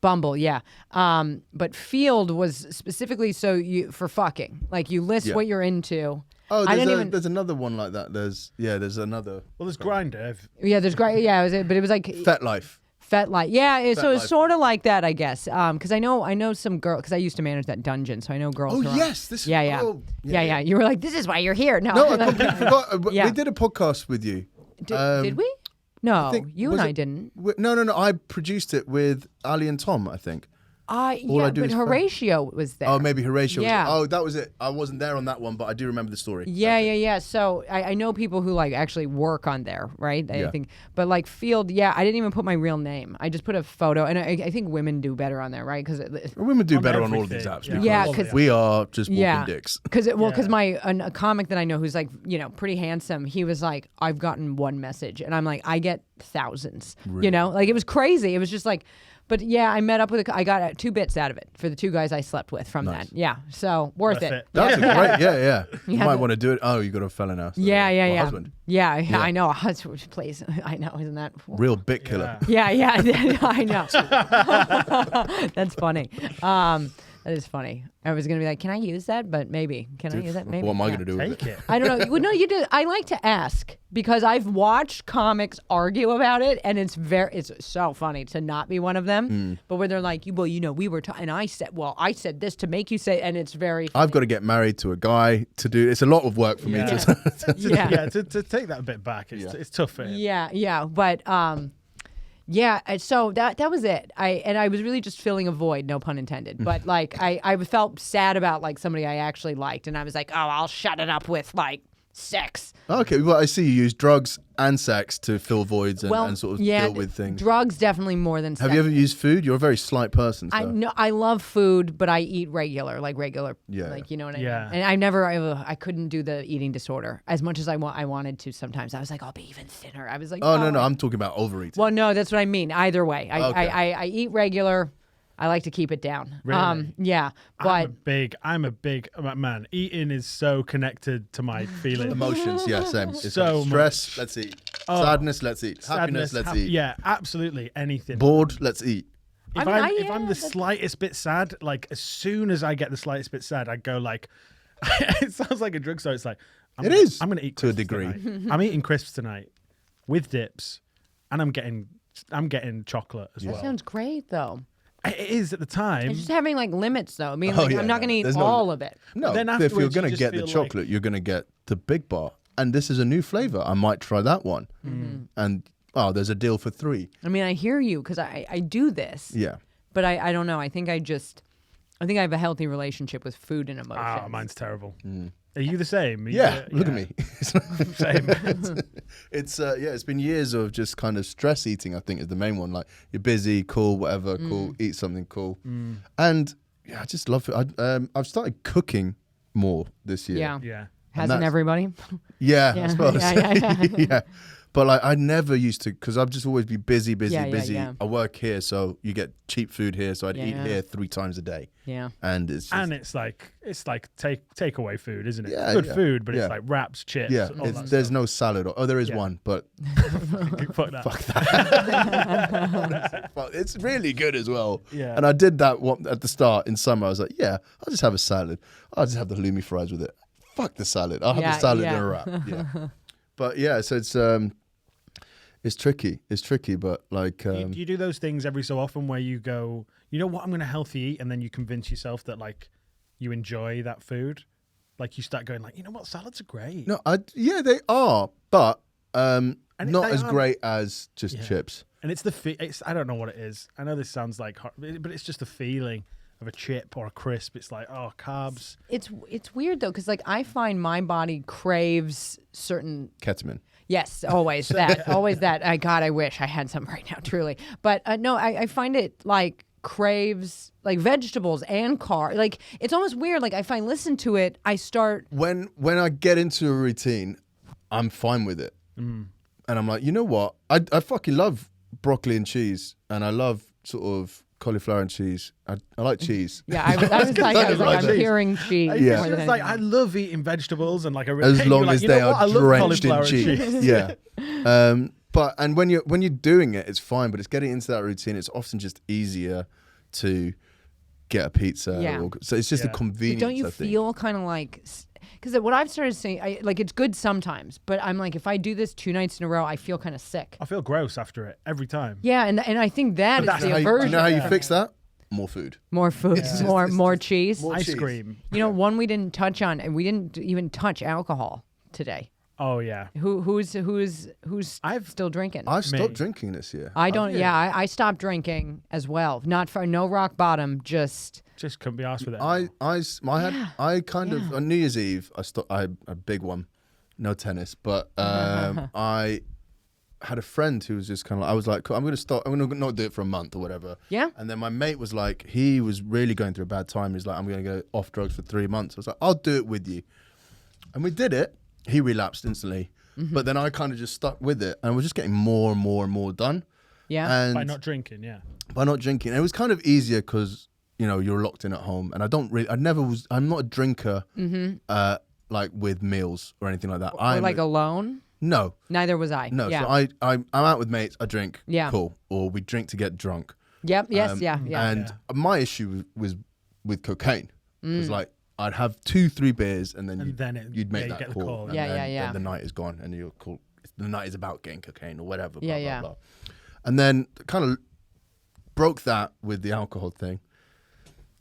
Bumble. Yeah. But Field was specifically for fucking. Like you list what you're into. Oh, I didn't even. there's another one like that. There's another. Well, there's Grindr. Yeah, there's great. Yeah, but it was like FetLife. FetLife. Yeah, so it's FetLife. sort of like that, I guess. Because I know some girl. Because I used to manage that dungeon, so I know girls. Oh who are on- yes, this. Yeah. Oh, Yeah. You were like, this is why you're here. No, No, I completely forgot. Yeah. We did a podcast with you. Did we? No, think- you was and I it- didn't. No. I produced it with Ali and Tom, I think. All I do but is Horatio was there. Oh, maybe Horatio. Yeah. Oh, that was it. I wasn't there on that one, but I do remember the story. Yeah. So I know people who like actually work on there, right? I Yeah. think, but like Field, yeah, I didn't even put my real name. I just put a photo, and I think women do better on there, right? Because Women do On better on all of these everything, apps. yeah. because Yeah, 'cause- we are just walking yeah, dicks. because Yeah. a comic that I know who's like pretty handsome, he was like, I've gotten one message, and I'm like, I get thousands, like it was crazy. It was just like. But yeah, I met up with I got 2 bits out of it for the 2 guys I slept with from that. Yeah, so worth it. That's a great. Yeah. You Yeah, might want to do it. Oh, you got a fella now. So Yeah. or husband. Yeah, I know. Please, I know, isn't that Real bit killer. Yeah, I know. That's funny. That is funny. I was gonna be like, can I use that? But maybe. Can I use that? Maybe. What am I Yeah. going to do with Take it? it. I don't know. Well, no, you do. I like to ask because I've watched comics argue about it, and it's so funny to not be one of them. But where they're like, we were, and I said this to make you say, and it's very. I've got to get married to a guy to do. It's a lot of work for me Yeah. to. Yeah. To take that a bit back, it's tough for him. Yeah, but yeah, so that was it. I was really just filling a void, no pun intended. But like I felt sad about like somebody I actually liked, and I was like, oh, I'll shut it up with like sex. Okay, well, I see you use drugs and sex to fill voids and sort of deal with things. Drugs definitely more than sex. Have you ever used food? You're a very slight person. So. I know I love food, but I eat regular, Yeah. like you know what I mean. Yeah. And I couldn't do the eating disorder as much as I wanted to. Sometimes I was like, I'll be even thinner. I was like, Oh no, I'm talking about overeating. Well, no, that's what I mean. Either way, Okay. I eat regular. I like to keep it down. Really? Yeah, but I'm a big man. Eating is so connected to my feelings. Emotions, yeah, same. It's So like stress, let's eat. Sadness, let's eat. Happiness, let's eat. Yeah, absolutely anything. Bored, let's eat. If I I'm mean, if I'm the slightest bit sad, like as soon as I get the slightest bit sad, I go like, it sounds like a drugstore. It's like, It is, I'm gonna eat to a crisps degree. tonight. I'm eating crisps tonight with dips, and I'm getting I'm getting chocolate as That well. sounds great, though. It is at the time. It's just having like limits, though. I mean, Oh, like, yeah, I'm not no, going to there's eat no- all of it. No, Then if you're afterwards, going you to just get the feel chocolate, you're going to get the big bar. And this is a new flavor. I might try that one. And, there's a deal for 3. I mean, I hear you because I do this. Yeah. But I don't know. I think I have a healthy relationship with food and emotions. Ah, mine's terrible. Are you the same? Yeah, look at me. Same. It's been years of just kind of stress eating, I think, is the main one. Like, you're busy, cool, whatever, cool, eat something cool. And, yeah, I just love it. I've started cooking more this year. Yeah. Yeah. Hasn't everybody? Yeah, I Yeah. suppose. Yeah. Yeah. But like I never used to, because I'd just always be busy. Yeah. I work here, so you get cheap food here, so I'd eat Yeah. here 3 times a day. Yeah. And it's just, it's like takeaway food, isn't it? Yeah, Good yeah. food, but Yeah. it's like wraps, chips. yeah, all that there's stuff. no salad. There is Yeah. one, but Fuck that. fuck that. Well, it's really good as well. Yeah. And I did that at the start in summer. I was like, yeah, I'll just have a salad. I'll just have the halloumi fries with it. Fuck the salad. I'll have Yeah, the salad yeah. and a wrap. Yeah. But yeah, so it's tricky. It's tricky, but like Do you do those things every so often where you go, you know what, I'm going to healthy eat, and then you convince yourself that like you enjoy that food? Like you start going like, you know what, salads are great. no, they are, but not they as are- great as just Yeah. chips. And it's it's I don't know what it is. I know this sounds like, but it's just the feeling of a chip or a crisp. It's like, oh, carbs. It's weird though, because like I find my body craves certain. Ketamine. Yes, always that, always that. I wish I had some right now, truly. But no, I find it like craves like vegetables and like it's almost weird. Like if I listen to it, I start. When I get into a routine, I'm fine with it. And I'm like, you know what? I fucking love broccoli and cheese, and I love sort of cauliflower and cheese. I like cheese. Yeah, I was like, I'm cheese. hearing cheese. Yeah. more than It's like I anything. love eating vegetables and like I really As long you're like, as you know they what? I are love drenched in cauliflower and cheese. Yeah. But when you're doing it, it's fine. But it's getting into that routine. It's often just easier to get a pizza. Yeah. So it's just a Yeah. convenience. Don't you I think. feel kind of like, because what I've started saying, like it's good sometimes, but I'm like, if I do this 2 nights in a row, I feel kind of sick. I feel gross after it every time. Yeah, and I think that is that's the Do you aversion. know how you fix that? More food. More food, more cheese. more Ice cheese. cream. You know, one we didn't touch on, and we didn't even touch alcohol today. Oh yeah. Who's still drinking? I've stopped Me. drinking this year. I don't. Yeah, I stopped drinking as well. Not for no rock bottom. Just Just couldn't be asked with it. I kind of on New Year's Eve I stopped. A big one, no tennis, but I had a friend who was just kind of like, I was like, cool, I'm going to stop. I'm going to not do it for a month or whatever. Yeah. And then my mate was like, he was really going through a bad time. He's like, I'm going to go off drugs for 3 months. I was like, I'll do it with you. And we did it. He relapsed instantly. But then I kind of just stuck with it, and we're just getting more and more and more done. yeah. And By not drinking, yeah. by not drinking. And it was kind of easier because, you know, you're locked in at home, and I'm not a drinker like with meals or anything like that. or like alone. No. Neither was I. No, Yeah. so I'm out with mates, I drink, Yeah. cool. Or we drink to get drunk. Yep. Yes. Yeah. And my issue was with cocaine. Because like I'd have 2-3 beers and then you'd make you that get the call. call. And Yeah, then, yeah. then the night is gone and you're cool. The night is about getting cocaine or whatever. Yeah, blah, yeah. Blah, blah. And then kind of broke that with the alcohol thing.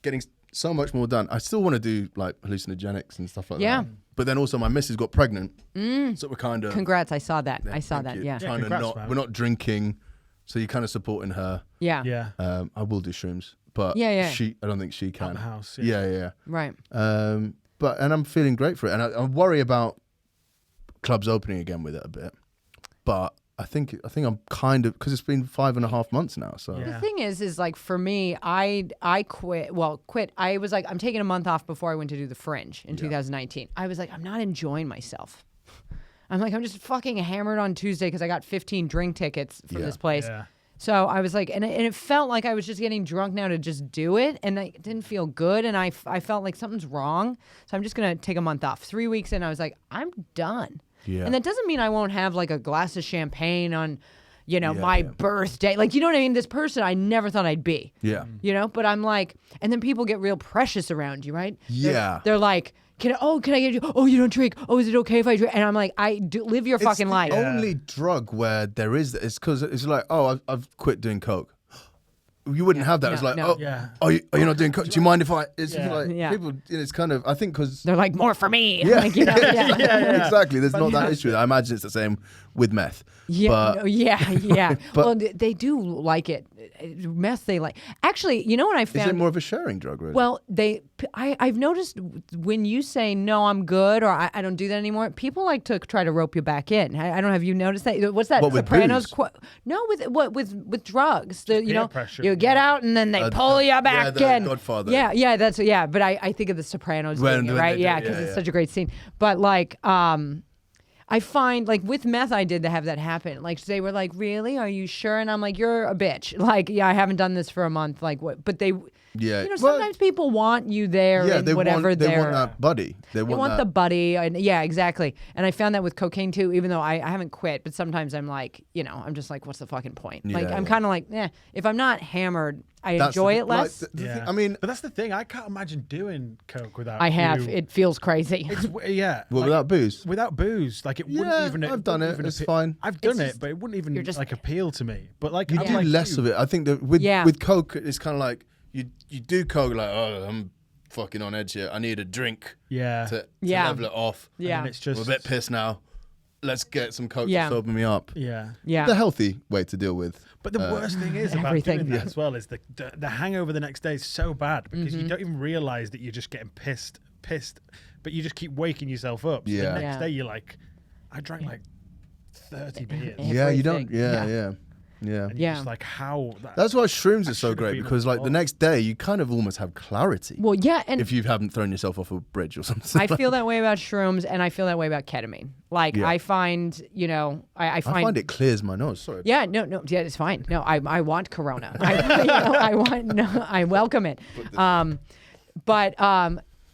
Getting so much more done. I still want to do like hallucinogenics and stuff like Yeah. that. But then also my missus got pregnant. So we're kind of... Congrats! I saw that. I saw Thank that. you. Yeah. Trying to congrats, man. we're not drinking, so you're kind of supporting her. Yeah. Yeah. I will do shrooms, but Yeah. I don't think she can. the house, Yeah. Right. And I'm feeling great for it, and I worry about clubs opening again with it a bit, but I think I'm kind of, because it's been 5.5 months now. So Yeah. The thing is like for me, I quit. Well, quit. I was like, I'm taking a month off before I went to do the Fringe in 2019. I was like, I'm not enjoying myself. I'm like, I'm just fucking hammered on Tuesday because I got 15 drink tickets from this place. Yeah. So I was like, and it felt like I was just getting drunk now to just do it, and it didn't feel good, and I felt like something's wrong. So I'm just gonna take a month off. 3 weeks in, I was like, I'm done. Yeah. And that doesn't mean I won't have like a glass of champagne on, you know, Yeah, my yeah. birthday. Like, you know what I mean? This person I never thought I'd be. yeah. You know, but I'm like, and then people get real precious around you, right? Yeah. They're like, can I get you? Oh, you don't drink. Oh, is it okay if I drink? And I'm like, live your fucking life. It's the only drug where there is, it's because it's like, oh, I've quit doing coke. You wouldn't have that. It's like, are you not doing coke? Do you mind if I? It's like people. It's kind of. I think because they're like more for me. Yeah, like, you know, exactly. There's not that issue. I imagine it's the same with meth. Yeah, but, well, they do like it. Meth, they like. Actually, you know what I found? Is it more of a sharing drug, really? Well, I've noticed when you say no, I'm good, or I don't do that anymore. People like to try to rope you back in. I don't know. Have you noticed that? What's that? What, Sopranos? with No, with drugs. You know, pressure. you get out and then they pull you back in. Godfather. Yeah, that's But I think of the Sopranos, doing it, right? Yeah, because it's such a great scene. But like, I find like with meth, I did have that happen. Like they were like, "Really? Are you sure?" And I'm like, "You're a bitch." Like, yeah, I haven't done this for a month. Like what? But they, you know, sometimes people want you there. Yeah, in they whatever want that buddy. They want the buddy. And yeah, exactly. And I found that with cocaine too. Even though I haven't quit, but sometimes I'm like, you know, I'm just like, what's the fucking point? Like I'm kind of like, if I'm not hammered, I enjoy it less. I mean, but that's the thing. I can't imagine doing coke without. I have. It feels crazy. Yeah. Well, without booze. Without booze, like it wouldn't even. I've done it. It's fine. I've done it, but it wouldn't even like appeal to me. But like you do less of it. I think that with coke, it's kind of like you do coke like, oh, I'm fucking on edge here. I need a drink. To level it off. Yeah. And it's just I'm a bit pissed now. Let's get some coke to sober me up. Yeah. Yeah. The healthy way to deal with. But the worst thing is about doing that as well is the hangover the next day is so bad because you don't even realize that you're just getting pissed, but you just keep waking yourself up. So the next day you're like, I drank like 30 beers. Yeah, you don't. Yeah. And you're just like, how? That's why shrooms are so great because like the next day you kind of almost have clarity. Well, yeah, and if you haven't thrown yourself off a bridge or something. I feel that way about shrooms, and I feel that way about ketamine. Like I find, you know, I find it clears my nose. Sorry. Yeah, no, it's fine. No, I want Corona. I welcome it.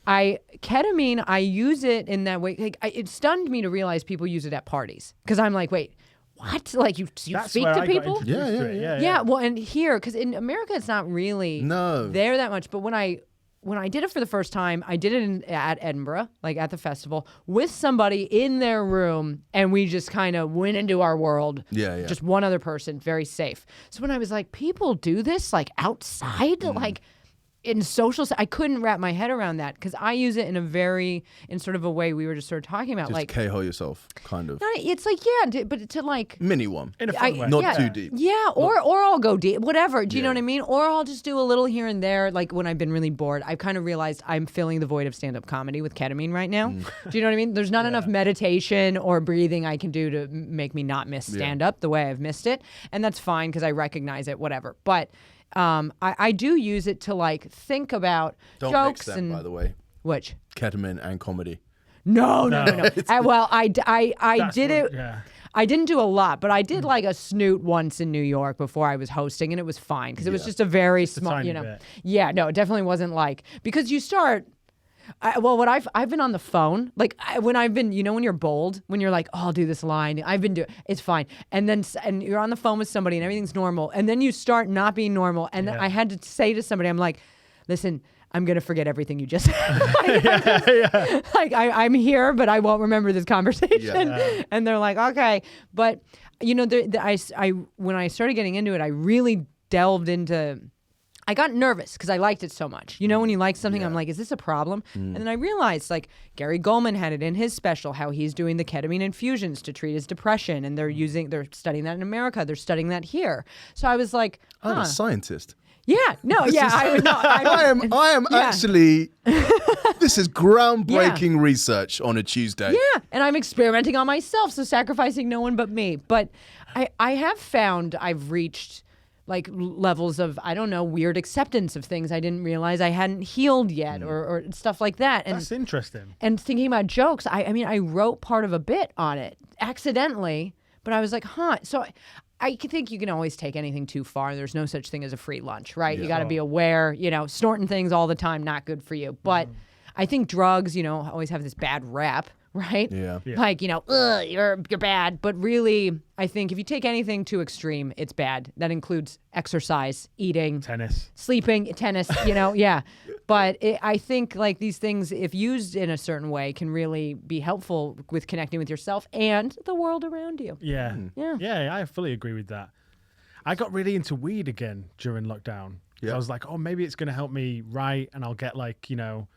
Ketamine, I use it in that way. Like, it stunned me to realize people use it at parties because I'm like, wait. What? Like you speak to people? Yeah. Well, and here, because in America, it's not really there that much. But when I did it for the first time, I did it at Edinburgh, like at the festival, with somebody in their room, and we just kind of went into our world. Yeah. Just one other person, very safe. So when I was like, people do this like outside, like. In social, I couldn't wrap my head around that because I use it in sort of a way we were just sort of talking about, just like K-ho yourself, kind of. It's like but to like mini one in a fun way, not too deep. Yeah, or I'll go deep, whatever. Do you know what I mean? Or I'll just do a little here and there. Like when I've been really bored, I've kind of realized I'm filling the void of stand-up comedy with ketamine right now. Do you know what I mean? There's not enough meditation or breathing I can do to make me not miss stand-up the way I've missed it, and that's fine because I recognize it, whatever. But. I do use it to like think about Don't jokes mix them, by the way. Which? Ketamine and comedy. No. Well, I did it. Yeah. I didn't do a lot, but I did like a snoot once in New York before I was hosting, and it was fine because it was just a very small, you know. Bit. Yeah, no, it definitely wasn't like because you start. I've been on the phone, like when I've been, you know, when you're bold, when you're like, oh, I'll do this line. I've been doing, it's fine. And then you're on the phone with somebody and everything's normal. And then you start not being normal. And then I had to say to somebody, I'm like, listen, I'm going to forget everything you just said. Like I'm here, but I won't remember this conversation. Yeah. And they're like, okay. But you know, when I started getting into it, I really delved into, I got nervous because I liked it so much. You know, when you like something, I'm like, is this a problem? And then I realized, like, Gary Goldman had it in his special, how he's doing the ketamine infusions to treat his depression. And they're studying that in America. They're studying that here. So I was like, I'm a scientist. Yeah, no, yeah. I am actually, this is groundbreaking research on a Tuesday. Yeah, and I'm experimenting on myself, so sacrificing no one but me. But I have found I've reached like levels of, I don't know, weird acceptance of things I didn't realize I hadn't healed yet or stuff like that. And that's interesting. And thinking about jokes, I mean, I wrote part of a bit on it accidentally, but I was like, So I think you can always take anything too far. There's no such thing as a free lunch, right? You got to be aware, you know, snorting things all the time, not good for you. But I think drugs, you know, always have this bad rap. Right? Yeah. Like, you know, you're bad. But really, I think if you take anything too extreme, it's bad. That includes exercise, eating, tennis, sleeping, tennis, you know, But I think like these things, if used in a certain way, can really be helpful with connecting with yourself and the world around you. Yeah. Yeah. Yeah, I fully agree with that. I got really into weed again during lockdown. Yeah. I was like, oh, maybe it's going to help me write and I'll get like, you know,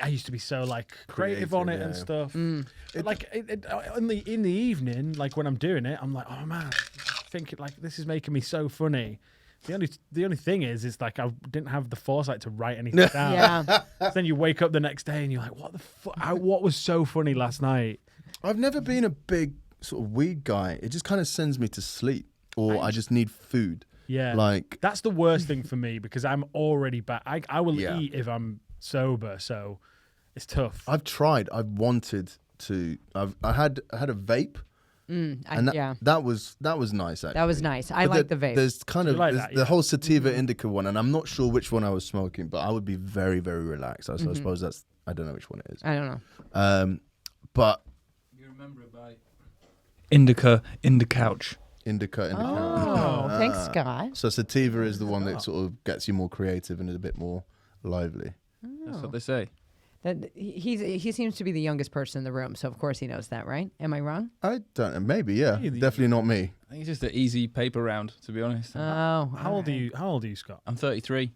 I used to be so like creative on it yeah, and yeah. stuff. In the evening, like when I'm doing it, I'm like, oh man, thinking like this is making me so funny. The only thing is like I didn't have the foresight to write anything down. Yeah. So then you wake up the next day and you're like, what the fuck? What was so funny last night? I've never been a big sort of weed guy. It just kind of sends me to sleep, or I just need food. Yeah, like that's the worst thing for me because I'm already bad. I will Yeah. eat if I'm sober, so it's tough. I've tried. I've wanted to. I had a vape, and that was nice. Actually, That was nice. I But like the vape. There's kind of like there's that, the yeah. whole sativa indica one, and I'm not sure which one I was smoking, but I would be very, very relaxed. So I suppose I don't know which one it is. I don't know. But You remember it by indica in the couch. indica. Oh, thanks, Scott. So sativa is the one that sort of gets you more creative and is a bit more lively. That's what they say. That he seems to be the youngest person in the room, so of course he knows that, right? Am I wrong? I don't know. Maybe, yeah. Maybe. Definitely not me. I think it's just an easy paper round, to be honest. Oh, How old are you? How old are you, Scott? I'm 33.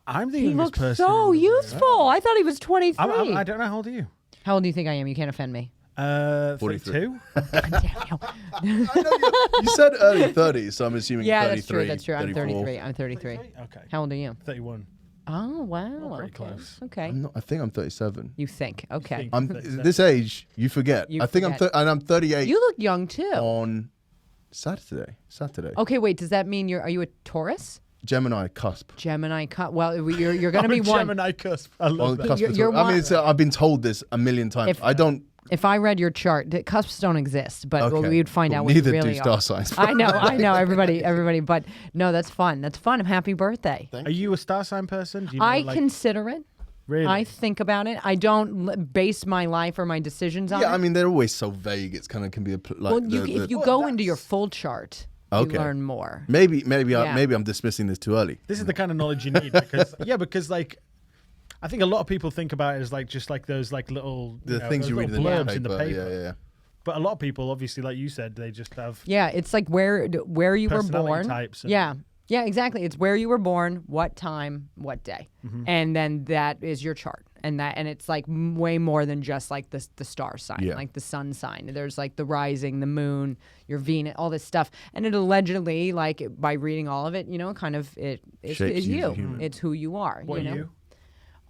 I'm the He youngest looks person. so in the room. youthful. I thought he was 23. I don't know how old are you. How old do you think I am? You can't offend me. 43. 32. God damn you. You said early 30s, so I'm assuming Yeah, 33. that's true. I'm 34. 33. I'm 33. Okay. How old are you? 31. Oh, wow. pretty Okay. close. Okay. I think I'm 37. You think. Okay. think. I'm 37. this age. You forget. You I think forget. I'm 38 You look young, too. on Saturday. Okay, wait. Does that mean are you a Taurus? Gemini cusp. Gemini. Well, you're going to be one. Gemini cusp. I On love the that. cusp of You're Taurus. I mean, one- I've been told this a million times. I don't. If I read your chart, the cusps don't exist, but Okay. we'd find Well, out what neither you really do star are. signs. I know, everybody. But no, that's fun. That's fun. Happy birthday. Are you a star sign person? Do you know, I like, consider it. really. I think about it. I don't base my life or my decisions on Yeah, it. I mean, they're always so vague. It's kind of can be a like. well, if you go into your full chart, Okay. you learn more. maybe Yeah. maybe I'm dismissing this too early. This is the kind of knowledge you need because like I think a lot of people think about it as like just like those like little The know, things those you read in little the blurbs in the newspaper. paper. Yeah. But a lot of people, obviously, like you said, they just have Yeah, it's like where you were Personality born. types and- Yeah, exactly. It's where you were born, what time, what day, and then that is your chart, and it's like way more than just like the star sign, Yeah. like the sun sign. There's like the rising, the moon, your Venus, all this stuff, and it allegedly, like by reading all of it, kind of it Shapes is you as a you. human. It's who you are. what you are know? you?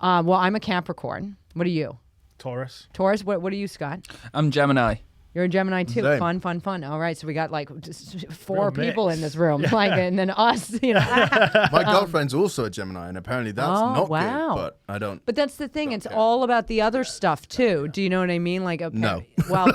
Well, I'm a Capricorn. What are you? Taurus. Taurus. What are you, Scott? I'm Gemini. You're a Gemini too. Same. Fun. All right, so we got like just four Real people mix. in this room, like, and then us, My girlfriend's also a Gemini, and apparently that's Oh, not wow. good. But I don't. But that's the thing; it's all about the other stuff too. Do you know what I mean? Like, okay, No. well,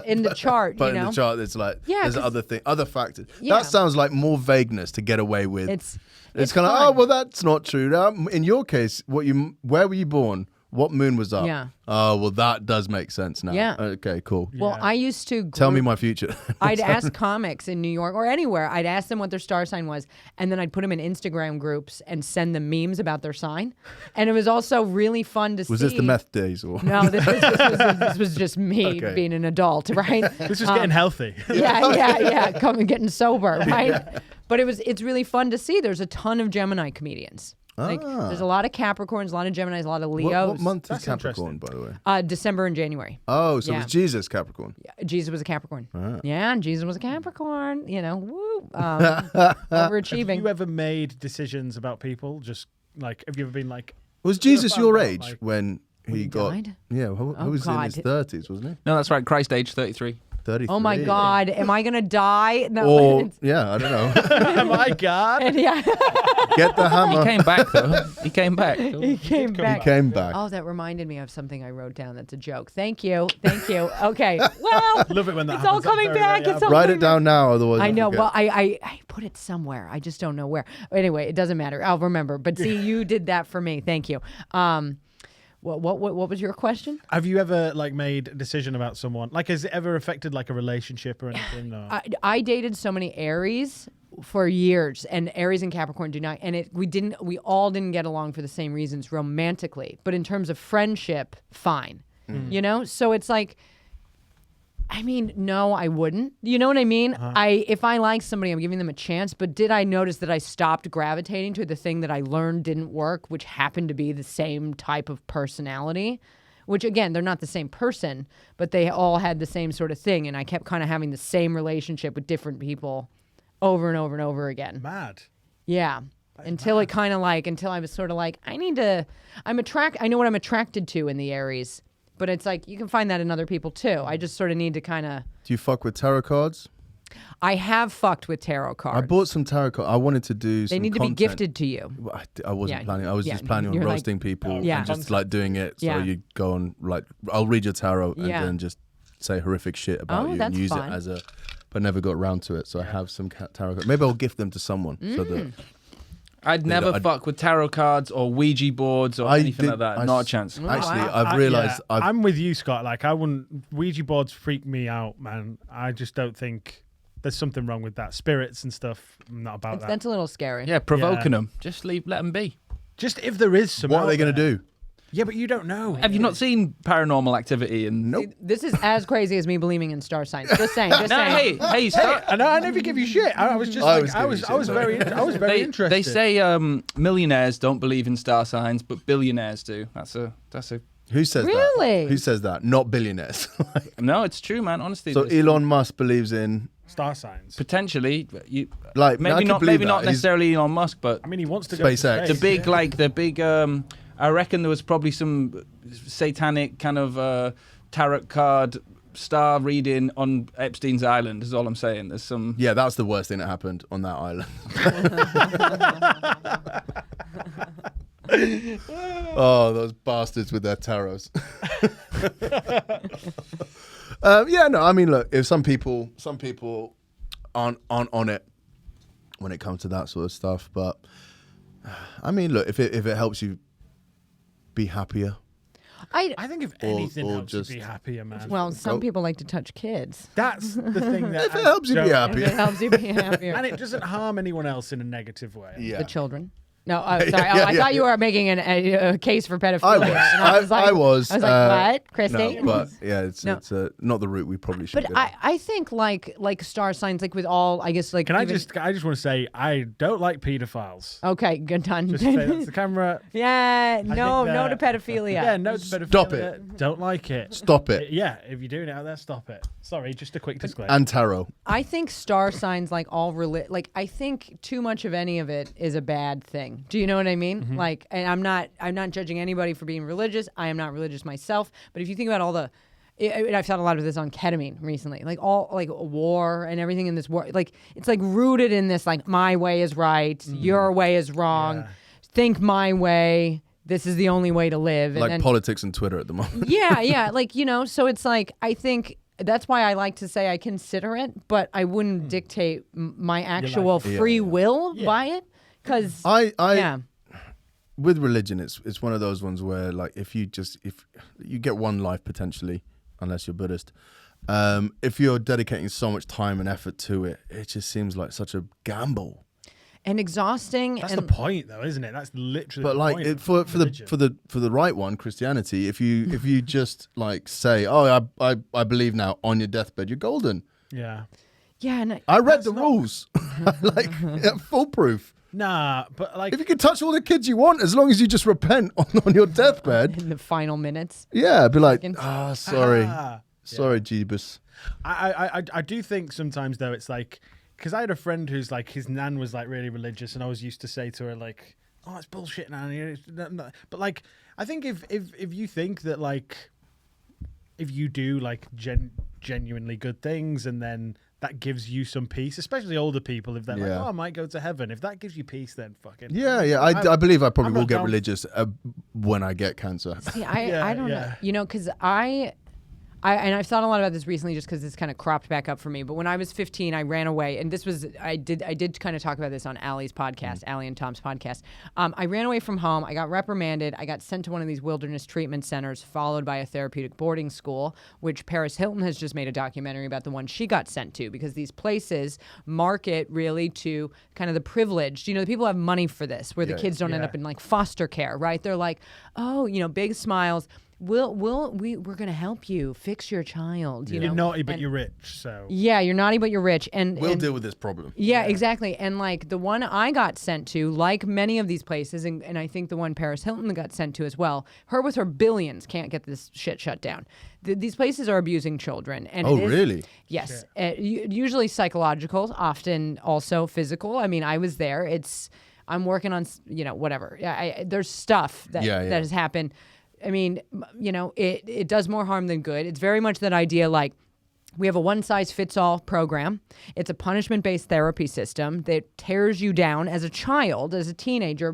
in the chart, But you know, in the chart, it's like Yeah, there's 'cause- other factors. Yeah. That sounds like more vagueness to get away with. it's kind of fun. well, that's not true. Now, in your case, where were you born? What moon was up? Yeah. Oh, well, that does make sense now. Yeah. Okay, cool. Well, Yeah. I used to Tell me group- my future. I'd ask comics in New York or anywhere. I'd ask them what their star sign was, and then I'd put them in Instagram groups and send them memes about their sign. And it was also really fun to see. Was this the meth days or? No, this was just me Okay. being an adult, right? This is getting healthy. yeah. Coming, getting sober, right? But it's really fun to see. There's a ton of Gemini comedians. Like, there's a lot of Capricorns, a lot of Geminis, a lot of Leos. What month is That's Capricorn, by the way? December and January. Oh, so Yeah. it was Jesus Capricorn. Jesus was a Capricorn. Ah. Yeah, and Jesus was a Capricorn. Woo. Have Overachieving. you ever made decisions about people? Just like, have you ever been like, Was Jesus found your out, age like- when he he got? died? Yeah, who Oh, was in his God. 30s, wasn't he? No, that's right. Christ age 33. 33. Oh my God, am I gonna die? No. Or yeah, I don't know. oh my God? And yeah, Get the He hammer. came back, though. He came back. he came back. He came back. Oh, that reminded me of something I wrote down. That's a joke. Thank you. Okay. Well, Love it when that it's all happens. I'm coming very, back. very It's all Write coming it down now, otherwise I you'll know. forget. Well, I put it somewhere. I just don't know where. Anyway, it doesn't matter. I'll remember. But see, you did that for me. Thank you. What was your question? Have you ever like made a decision about someone? Like, has it ever affected like a relationship or anything? Or? I dated so many Aries for years, and Aries and Capricorn do not, and we all didn't get along for the same reasons romantically, but in terms of friendship, fine. You know? So it's like, I mean, no, I wouldn't. You know what I mean? If I like somebody, I'm giving them a chance, but did I notice that I stopped gravitating to the thing that I learned didn't work, which happened to be the same type of personality? Which, again, they're not the same person, but they all had the same sort of thing, and I kept kind of having the same relationship with different people over and over and over again. Mad. Yeah. Until it kind of like, until I was sort of like, I know what I'm attracted to in the Aries, but it's like, you can find that in other people too. I just sort of need to kind of. Do you fuck with tarot cards? I have fucked with tarot cards. I bought some tarot cards. I wanted to do some They need to content. be gifted to you. Well, I wasn't Yeah. planning. I was Yeah. just planning on You're like- roasting people Yeah. and just like doing it. So Yeah. you go on, like, I'll read your tarot and Yeah. then just say horrific shit about Oh, you that's and use fun. it as a. But never got around to it. So I have some tarot cards. Maybe I'll gift them to someone so that. I'd never fuck with tarot cards or Ouija boards or anything like that. Not a chance. Actually, I've realised. I'm with you, Scott. Like, I wouldn't. Ouija boards freak me out, man. I just don't think there's something wrong with that. Spirits and stuff. I'm not about that. That's a little scary. Yeah, provoking them. Just let them be. Just if there is some. What are they going to do? Yeah, but you don't know. Have you not seen Paranormal Activity? And Nope. This is as crazy as me believing in star signs. Just saying. Just No, saying. hey, stop. I know. I never give you shit. I was just. I Like, was I was very interested. They say millionaires don't believe in star signs, but billionaires do. That's a. Who says that? Really? Who says that? Not billionaires. No, it's true, man. Honestly. So there's- Elon Musk believes in. Star signs. potentially, you Like, I maybe could not believe maybe that. not He's- necessarily Elon Musk, but I mean, he wants to go SpaceX. to the space. big. I reckon there was probably some satanic kind of tarot card star reading on Epstein's Island. Is all I'm saying. There's some. Yeah, that's the worst thing that happened on that island. Oh, those bastards with their tarots. Yeah, no, I mean, look, if some people aren't on it when it comes to that sort of stuff, but I mean, look, if it helps you be happier. I think if anything or helps you just- be happier, man. Well, some people like to touch kids. That's the thing that If it helps you be don't- happy. If it helps you be happier. and it doesn't harm anyone else in a negative way. Yeah. The children. No, sorry. Yeah, I yeah, thought you yeah. were making a case for pedophilia. I was. And I was like, I was. what, Christy? No, but yeah, it's No. not the route we probably should But go. I think like star signs, like with all, I guess, like. Can I even- just want to say I don't like pedophiles. Okay, good done. Just say that's the camera. Yeah, no think to pedophilia. Yeah, no to pedophilia. Stop it. Don't like it. Stop it. Yeah, if you're doing it out there, stop it. Sorry, just a quick disclaimer. And tarot. I think star signs, like all like I think too much of any of it is a bad thing. Do you know what I mean? Like, and I'm not judging anybody for being religious. I am not religious myself. But if you think about all the, I've thought a lot of this on ketamine recently. Like all like war and everything in this war, like it's like rooted in this like my way is right, your way is wrong. Yeah. Think my way. This is the only way to live. And Like then, politics and Twitter at the moment. yeah, like so it's like I think. That's why I like to say I consider it, but I wouldn't dictate my actual free will by it. Because I with religion, it's one of those ones where like if you get one life potentially, unless you're Buddhist, if you're dedicating so much time and effort to it, it just seems like such a gamble. and exhausting. That's and the point, though, isn't it? That's literally. But the like point for of religion. the right one, Christianity, if you just like say, oh, I believe now on your deathbed, you're golden. Yeah. yeah, and I read the rules, like foolproof. Nah, but like. If you can touch all the kids you want, as long as you just repent on your deathbed, in the final minutes. yeah, be like, Fucking- sorry, Ah, sorry, Jeebus. I do think sometimes though it's like because I had a friend who's like his nan was like really religious and I was used to say to her like, oh, it's bullshit, nan. But like I think if you think that like if you do like genuinely good things and then that gives you some peace, especially older people, if they're like, Yeah. oh, I might go to heaven, if that gives you peace, then fucking Yeah. I believe I probably I'm will not get down- religious when I get cancer. Yeah, I don't know. yeah. You know, because I I've thought a lot about this recently just because it's kind of cropped back up for me. But when I was 15, I ran away, and I did kind of talk about this on Allie's podcast, Allie and Tom's podcast. I ran away from home. I got reprimanded. I got sent to one of these wilderness treatment centers, followed by a therapeutic boarding school, which Paris Hilton has just made a documentary about the one she got sent to, because these places market really to kind of the privileged. The people have money for this, where the kids don't end up in like foster care, right? They're like, oh, big smiles. We're gonna help you fix your child. You're naughty, but you're rich. So yeah, you're naughty, but you're rich, and we'll deal with this problem. Yeah, exactly. And like the one I got sent to, like many of these places, and I think the one Paris Hilton got sent to as well. Her with her billions can't get this shit shut down. These places are abusing children. And really? Yes, usually psychological, often also physical. I mean, I was there. I'm working on whatever. There's stuff that has happened. I mean, it does more harm than good. It's very much that idea like we have a one-size-fits-all program. It's a punishment-based therapy system that tears you down as a child, as a teenager.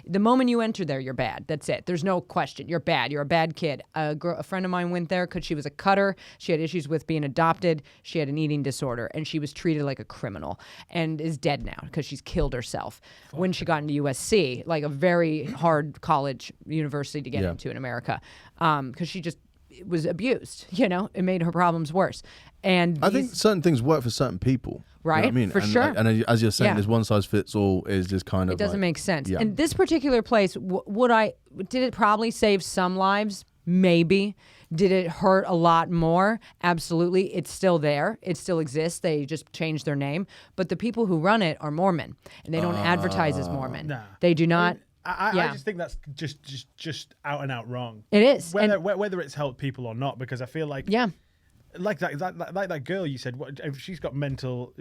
The moment you enter there, you're bad. That's it. There's no question. You're bad. You're a bad kid. A friend of mine went there because she was a cutter. She had issues with being adopted. She had an eating disorder, and she was treated like a criminal and is dead now because she's killed herself. When she got into USC, like a very hard college university to get into in America, because she just was abused, it made her problems worse. And I think certain things work for certain people. Right, you know what I mean? for sure. And as you're saying, this one size fits all is just kind of it doesn't make sense. Yeah. And this particular place, did it probably save some lives? Maybe. Did it hurt a lot more? Absolutely. It's still there. It still exists. They just changed their name. But the people who run it are Mormon, and they don't advertise as Mormon. Nah. They do not. I just think that's just out and out wrong. It is. Whether it's helped people or not, because I feel like like that girl you said, if she's got mental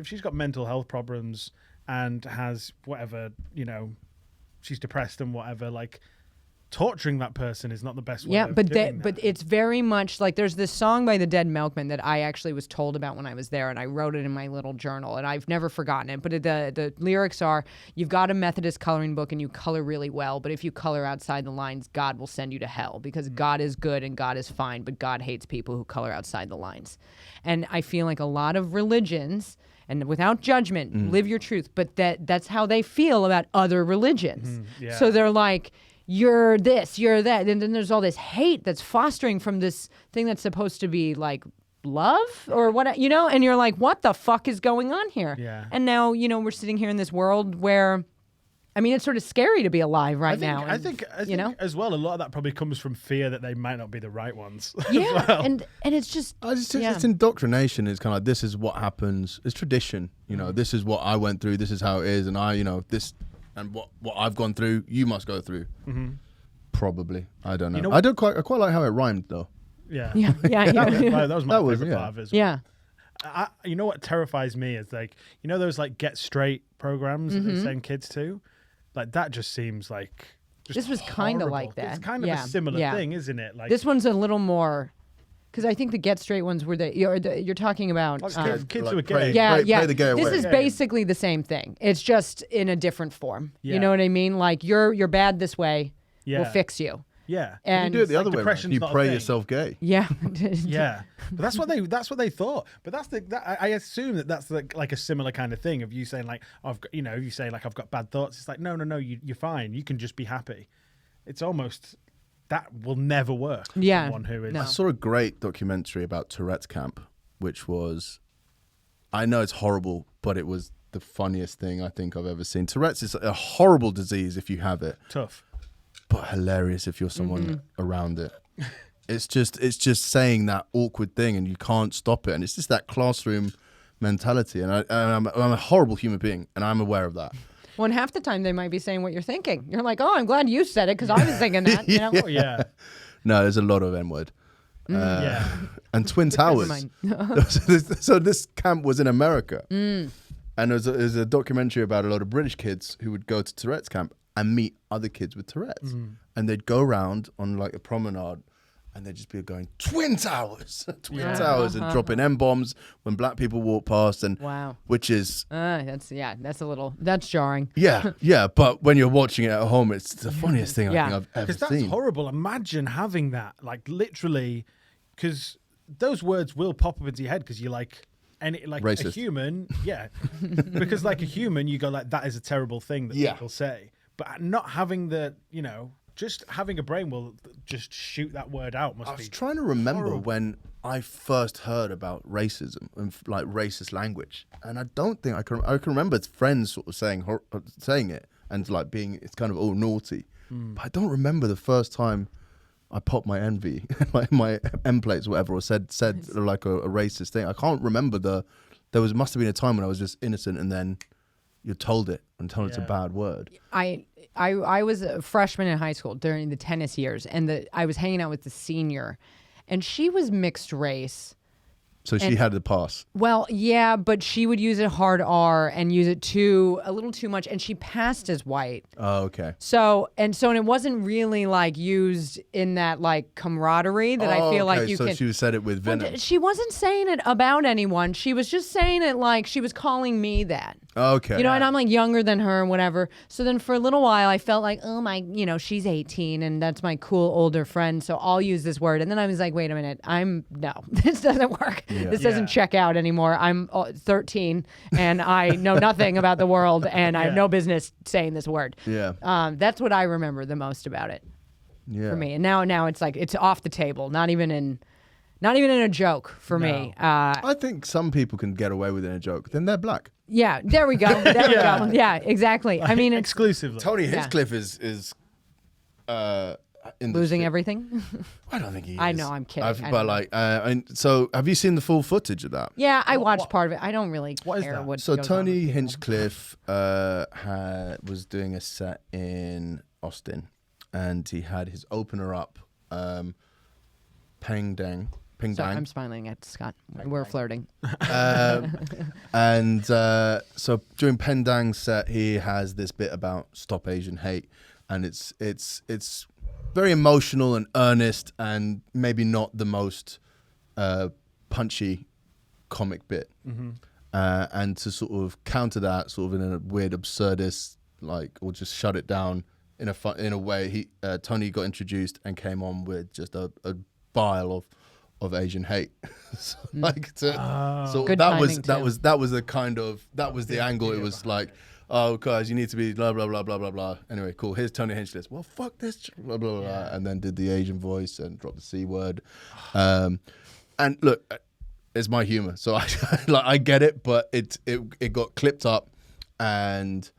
health problems and has whatever, she's depressed and whatever, like torturing that person is not the best way. Yeah, of but doing but that. it's very much like there's this song by the Dead Milkmen that I actually was told about when I was there, and I wrote it in my little journal, and I've never forgotten it. But the lyrics are, you've got a Methodist coloring book and you color really well, but if you color outside the lines, God will send you to hell, because God is good and God is fine, but God hates people who color outside the lines. And I feel like a lot of religions, and without judgment, live your truth, but that's how they feel about other religions. Yeah. So they're like, you're this, you're that. And then there's all this hate that's fostering from this thing that's supposed to be like love or what, and you're like, what the fuck is going on here? Yeah. And now, we're sitting here in this world where, I mean, it's sort of scary to be alive now. I think as well, a lot of that probably comes from fear that they might not be the right ones. Yeah. well. And it's just, it's indoctrination. It's kind of like, this is what happens. It's tradition. This is what I went through. This is how it is. And this... And what I've gone through, you must go through. Mm-hmm. Probably. I don't know. I quite like how it rhymed, though. Yeah. That was my favorite part of it. Yeah. You know what terrifies me is like, those like Get Straight programs that they send kids to? Like that just seems like this was kind of like that. It's kind of a similar thing, isn't it? Like this one's a little more, because I think the Get Straight ones were you're talking about kids who are gay. Pray the gay away. This is basically the same thing. It's just in a different form. Yeah. You know what I mean? Like you're bad this way. Yeah. We'll fix you. Yeah. And you do it the other way. depression's You not a pray thing. yourself gay. Yeah. Yeah. But that's what they thought. But I assume that's like a similar kind of thing of you saying like, I've got, you say like, I've got bad thoughts. It's like, no, you're fine. You can just be happy. It's almost, that will never work. for Yeah. Someone who is. No. I saw a great documentary about Tourette's camp, which was, I know it's horrible, but it was the funniest thing I think I've ever seen. Tourette's is a horrible disease if you have it, Tough. but hilarious if you're someone around it. It's just saying that awkward thing and you can't stop it. And it's just that classroom mentality. And I'm a horrible human being and I'm aware of that. Well, and half the time they might be saying what you're thinking. You're like, oh, I'm glad you said it because I was thinking that. Oh, yeah. No, there's a lot of N-word. Yeah. And Twin Towers. So this camp was in America. And there's a documentary about a lot of British kids who would go to Tourette's camp and meet other kids with Tourette's. And they'd go around on like a promenade and they'd just be going, Twin Towers, Towers, and dropping M-bombs when black people walk past. And Wow. which is... that's jarring. Yeah. But when you're watching it at home, it's the funniest thing I think I've ever Because seen. that's horrible. Imagine having that, like literally, because those words will pop up into your head because you're like, Racist. a human, yeah, because like a human, you go like, that is a terrible thing that people say, but not having just having a brain will just shoot that word out. I was trying to remember when I first heard about racism and like racist language, and I don't think I can remember friends sort of saying it and like it's kind of all naughty, but I don't remember the first time I popped my envy, like my M plates or whatever, or said like a racist thing. I can't remember must have been a time when I was just innocent and then you're told it until it's a bad word. I was a freshman in high school during the tennis years, and I was hanging out with the senior, and she was mixed race. So she had the pass. Well, yeah, but she would use a hard R and use it a little too much, and she passed as white. Oh, okay. So it wasn't really like used in that like camaraderie that I feel like you so can. she said it with venom. Well, she wasn't saying it about anyone. She was just saying it like she was calling me that. Okay. You know, and I'm like younger than her and whatever. So then for a little while I felt like, oh my, she's 18 and that's my cool older friend. So I'll use this word. And then I was like, wait a minute. No, this doesn't work. Yeah. This doesn't check out anymore. I'm 13 and I know nothing about the world and I have no business saying this word. Yeah. That's what I remember the most about it. Yeah. For me. And now it's like, it's off the table. Not even in a joke for me. I think some people can get away with it in a joke. Then they're black. Yeah, there we go. There we go. Yeah, exactly. I mean, exclusively. Tony Hinchcliff is in losing everything. I don't think he is. I know, I'm kidding. So have you seen the full footage of that? Yeah, I watched part of it. I don't really care what. So Tony Hinchcliff was doing a set in Austin, and he had his opener up, Peng Dang. Sorry, I'm smiling at Scott. We're flirting. And so during Peng Dang's set, he has this bit about Stop Asian Hate, and it's very emotional and earnest, and maybe not the most punchy comic bit. Mm-hmm. And to sort of counter that, sort of in a weird absurdist, or just shut it down in a way, Tony got introduced and came on with just a bile of Asian hate. So that was the angle. It was like, oh guys, you need to be blah blah blah blah blah blah. Anyway, cool. Here's Tony Hinchcliff. Well, fuck this blah blah blah, and then did the Asian voice and dropped the C word. And look, it's my humor, so I get it, but it got clipped up and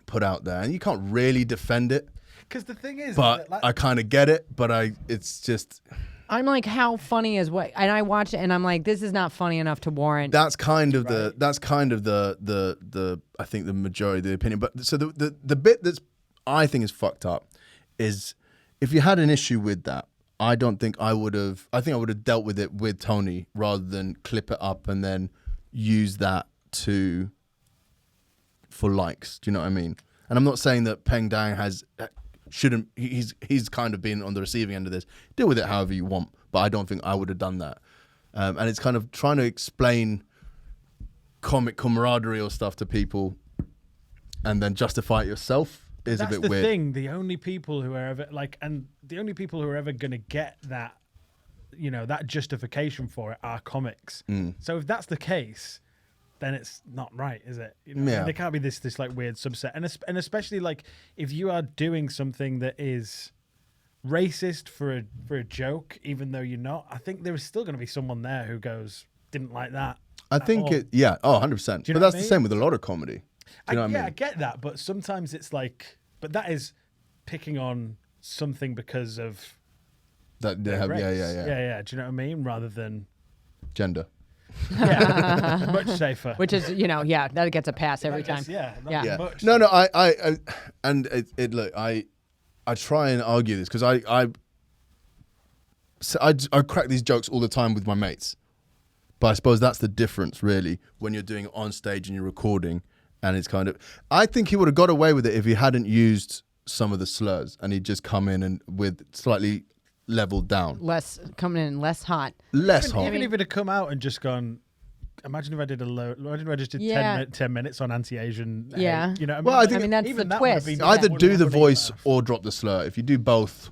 put out there, and you can't really defend it. Because the thing is, but I kind of get it, but it's just. I'm like, how funny is what? And I watch it, and I'm like, this is not funny enough to warrant. That's kind of the I think the majority of the opinion. But so the bit that's I think is fucked up is if you had an issue with that, I don't think I would have. I think I would have dealt with it with Tony rather than clip it up and then use that for likes. Do you know what I mean? And I'm not saying that Peng Dang shouldn't. He's kind of been on the receiving end of this. Deal with it however you want, but I don't think I would have done that. And it's kind of trying to explain comic camaraderie or stuff to people, and then justify it yourself is a bit weird. That's the thing. The only people who are ever going to get that, that justification for it are comics. Mm. So if that's the case, then it's not right, is it? Yeah. There can't be this like weird subset, and especially like if you are doing something that is racist for a joke, even though you're not. I think there is still going to be someone there who didn't like that. I think 100%. But that's the same with a lot of comedy. Do you know what I mean? I get that, but sometimes it's like, but that is picking on something because of that they have race. Yeah. Do you know what I mean? Rather than gender. Yeah, much safer. Which is, that gets a pass every time. Much. No, I and look, I try and argue this because I crack these jokes all the time with my mates, but I suppose that's the difference really when you're doing it on stage and you're recording, and it's kind of. I think he would have got away with it if he hadn't used some of the slurs and he'd just come in and with slightly leveled down. Coming in less hot. Even if it had come out and just gone, imagine if I did 10 minutes on anti-Asian hate, Well, I think that's even the twist. Either do the voice or drop the slur. If you do both.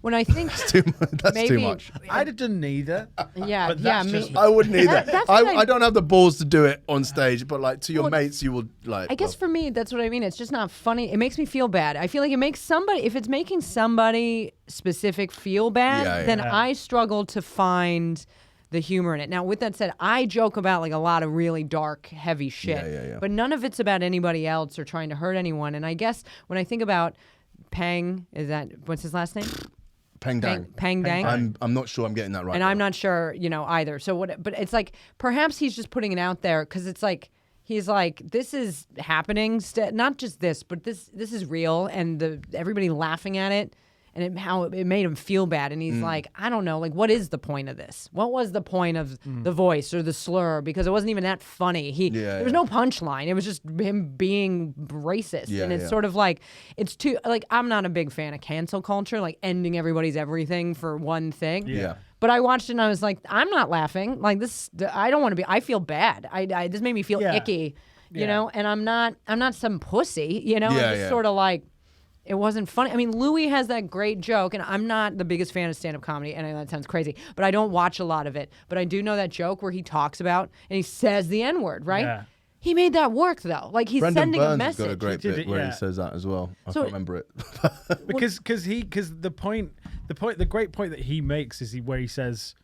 when I think That's maybe, too much. I'd have done neither. Yeah, But yeah. that's Me, just me. I wouldn't either. That's what I don't have the balls to do it on stage, but like to your Well, mates, you will like. I guess for me, that's what I mean. It's just not funny. It makes me feel bad. I feel like it makes somebody, if it's making somebody specific feel bad, then I struggle to find the humor in it. Now, with that said, I joke about like a lot of really dark, heavy shit, Yeah. but none of it's about anybody else or trying to hurt anyone. And I guess when I think about Peng, what's his last name? Peng Dang. Peng Dang. I'm not sure I'm getting that right. And I'm not sure, either. So but it's like perhaps he's just putting it out there because it's like he's like, this is happening. Not just this, but this is real, and everybody laughing at it, and how it made him feel bad. And he's like, I don't know, like, what is the point of this? What was the point of the voice or the slur? Because it wasn't even that funny. There was no punchline. It was just him being racist. And it's sort of like, it's too, like, I'm not a big fan of cancel culture, like ending everybody's everything for one thing. Yeah. But I watched it and I was like, I'm not laughing. Like this, I don't want to be. I feel bad. This made me feel icky, you know. And I'm not some pussy, you know. I'm just sort of like, it wasn't funny. I mean, Louis has that great joke, and I'm not the biggest fan of stand-up comedy, and I know that sounds crazy, but I don't watch a lot of it. But I do know that joke where he talks about and he says the N-word, right? Yeah. He made that work though. Like he's Brendan sending Burns a message. has got a great bit where he says that as well. I can't remember it. Because the great point that he makes is where he says,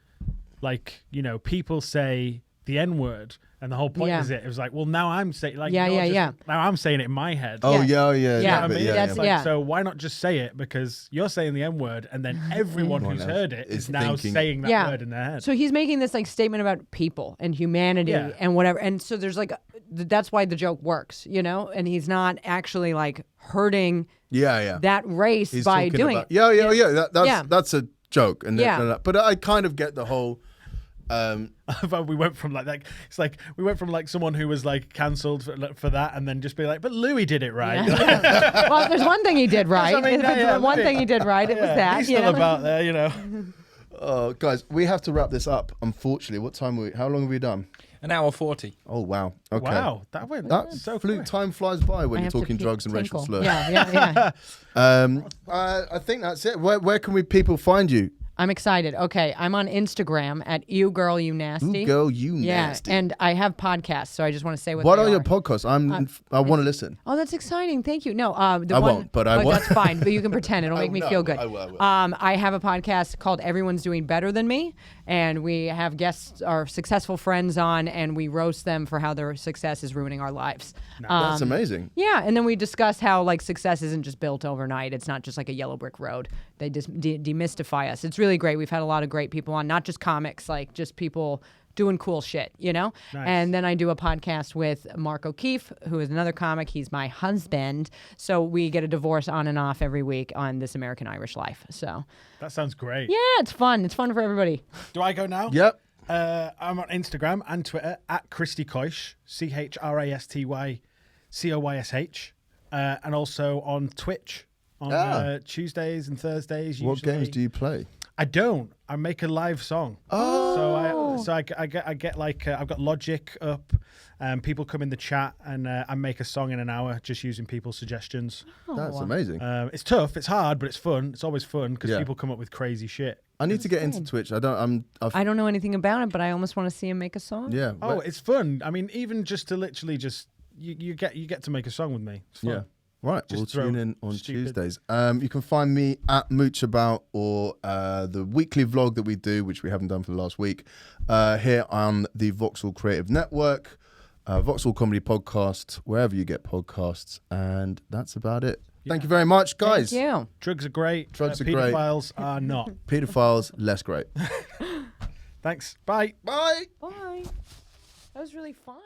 like, people say the N-word, and the whole point is it was like, well, now I'm saying, like, now I'm saying it in my head. Oh Yeah. yeah. Yeah, that I bit, mean, that's- Like, yeah. So why not just say it? Because you're saying the N-word, and then everyone who's heard it is now thinking- saying that word in their head. So he's making this like statement about people and humanity and whatever. And so there's like, that's why the joke works, and he's not actually like hurting that race He's by talking doing about, it. Yeah. That's a joke, and but I kind of get the whole. But we went from like that. It's like we went from like someone who was like cancelled for that, and then just be like, but Louis did it right. Yeah. Well, if there's one thing he did right. One thing he did right, it was that. He's still about there, Oh, guys, we have to wrap this up. Unfortunately, what time are we? How long have we done? An hour 40. Oh wow. Okay. Wow, that went so quick. Time flies by when I you're have to talking drugs and racial tinkle. slurs. Yeah. I think that's it. Where can people find you? I'm excited. Okay, I'm on Instagram at You Girl You Nasty. Ooh, girl, you nasty. Yeah, and I have podcasts, so I just want to say what What they are your podcasts? I want to listen. Oh, that's exciting. Thank you. No, I won't, but I will. That's fine, but you can pretend. It'll make me feel good. I will. I have a podcast called Everyone's Doing Better Than Me, and we have guests, our successful friends on, and we roast them for how their success is ruining our lives. That's amazing. Yeah, and then we discuss how like success isn't just built overnight. It's not just like a yellow brick road. They just demystify us. It's really great. We've had a lot of great people on, not just comics, like just people doing cool shit, Nice. And then I do a podcast with Mark O'Keefe, who is another comic. He's my husband. So we get a divorce on and off every week on This American Irish Life. So That sounds great. yeah, it's fun. It's fun for everybody. Do I go now? Yep. I'm on Instagram and Twitter at Christy Coysh, CHRISTY COYSH, and also on Twitch on Tuesdays and Thursdays. What usually. games do you play? I don't. I make a live song. Oh. So I get like I've got Logic up, and people come in the chat, and I make a song in an hour just using people's suggestions. That's amazing. It's tough. It's hard, but it's fun. It's always fun because people come up with crazy shit. I need to get into Twitch. I don't know anything about it, but I almost want to see him make a song. Yeah. Oh, it's fun. I mean, even just to literally just you get to make a song with me. It's fun. Yeah. Right, Just we'll throw tune in on stupid- Tuesdays. You can find me at Mooch About or the weekly vlog that we do, which we haven't done for the last week, here on the Vauxhall Creative Network, Vauxhall Comedy Podcast, wherever you get podcasts. And that's about it. Thank you very much, guys. Thank you. Drugs are great. Drugs are great. Pedophiles are not. Pedophiles, less great. Thanks. Bye. Bye. Bye. That was really fun.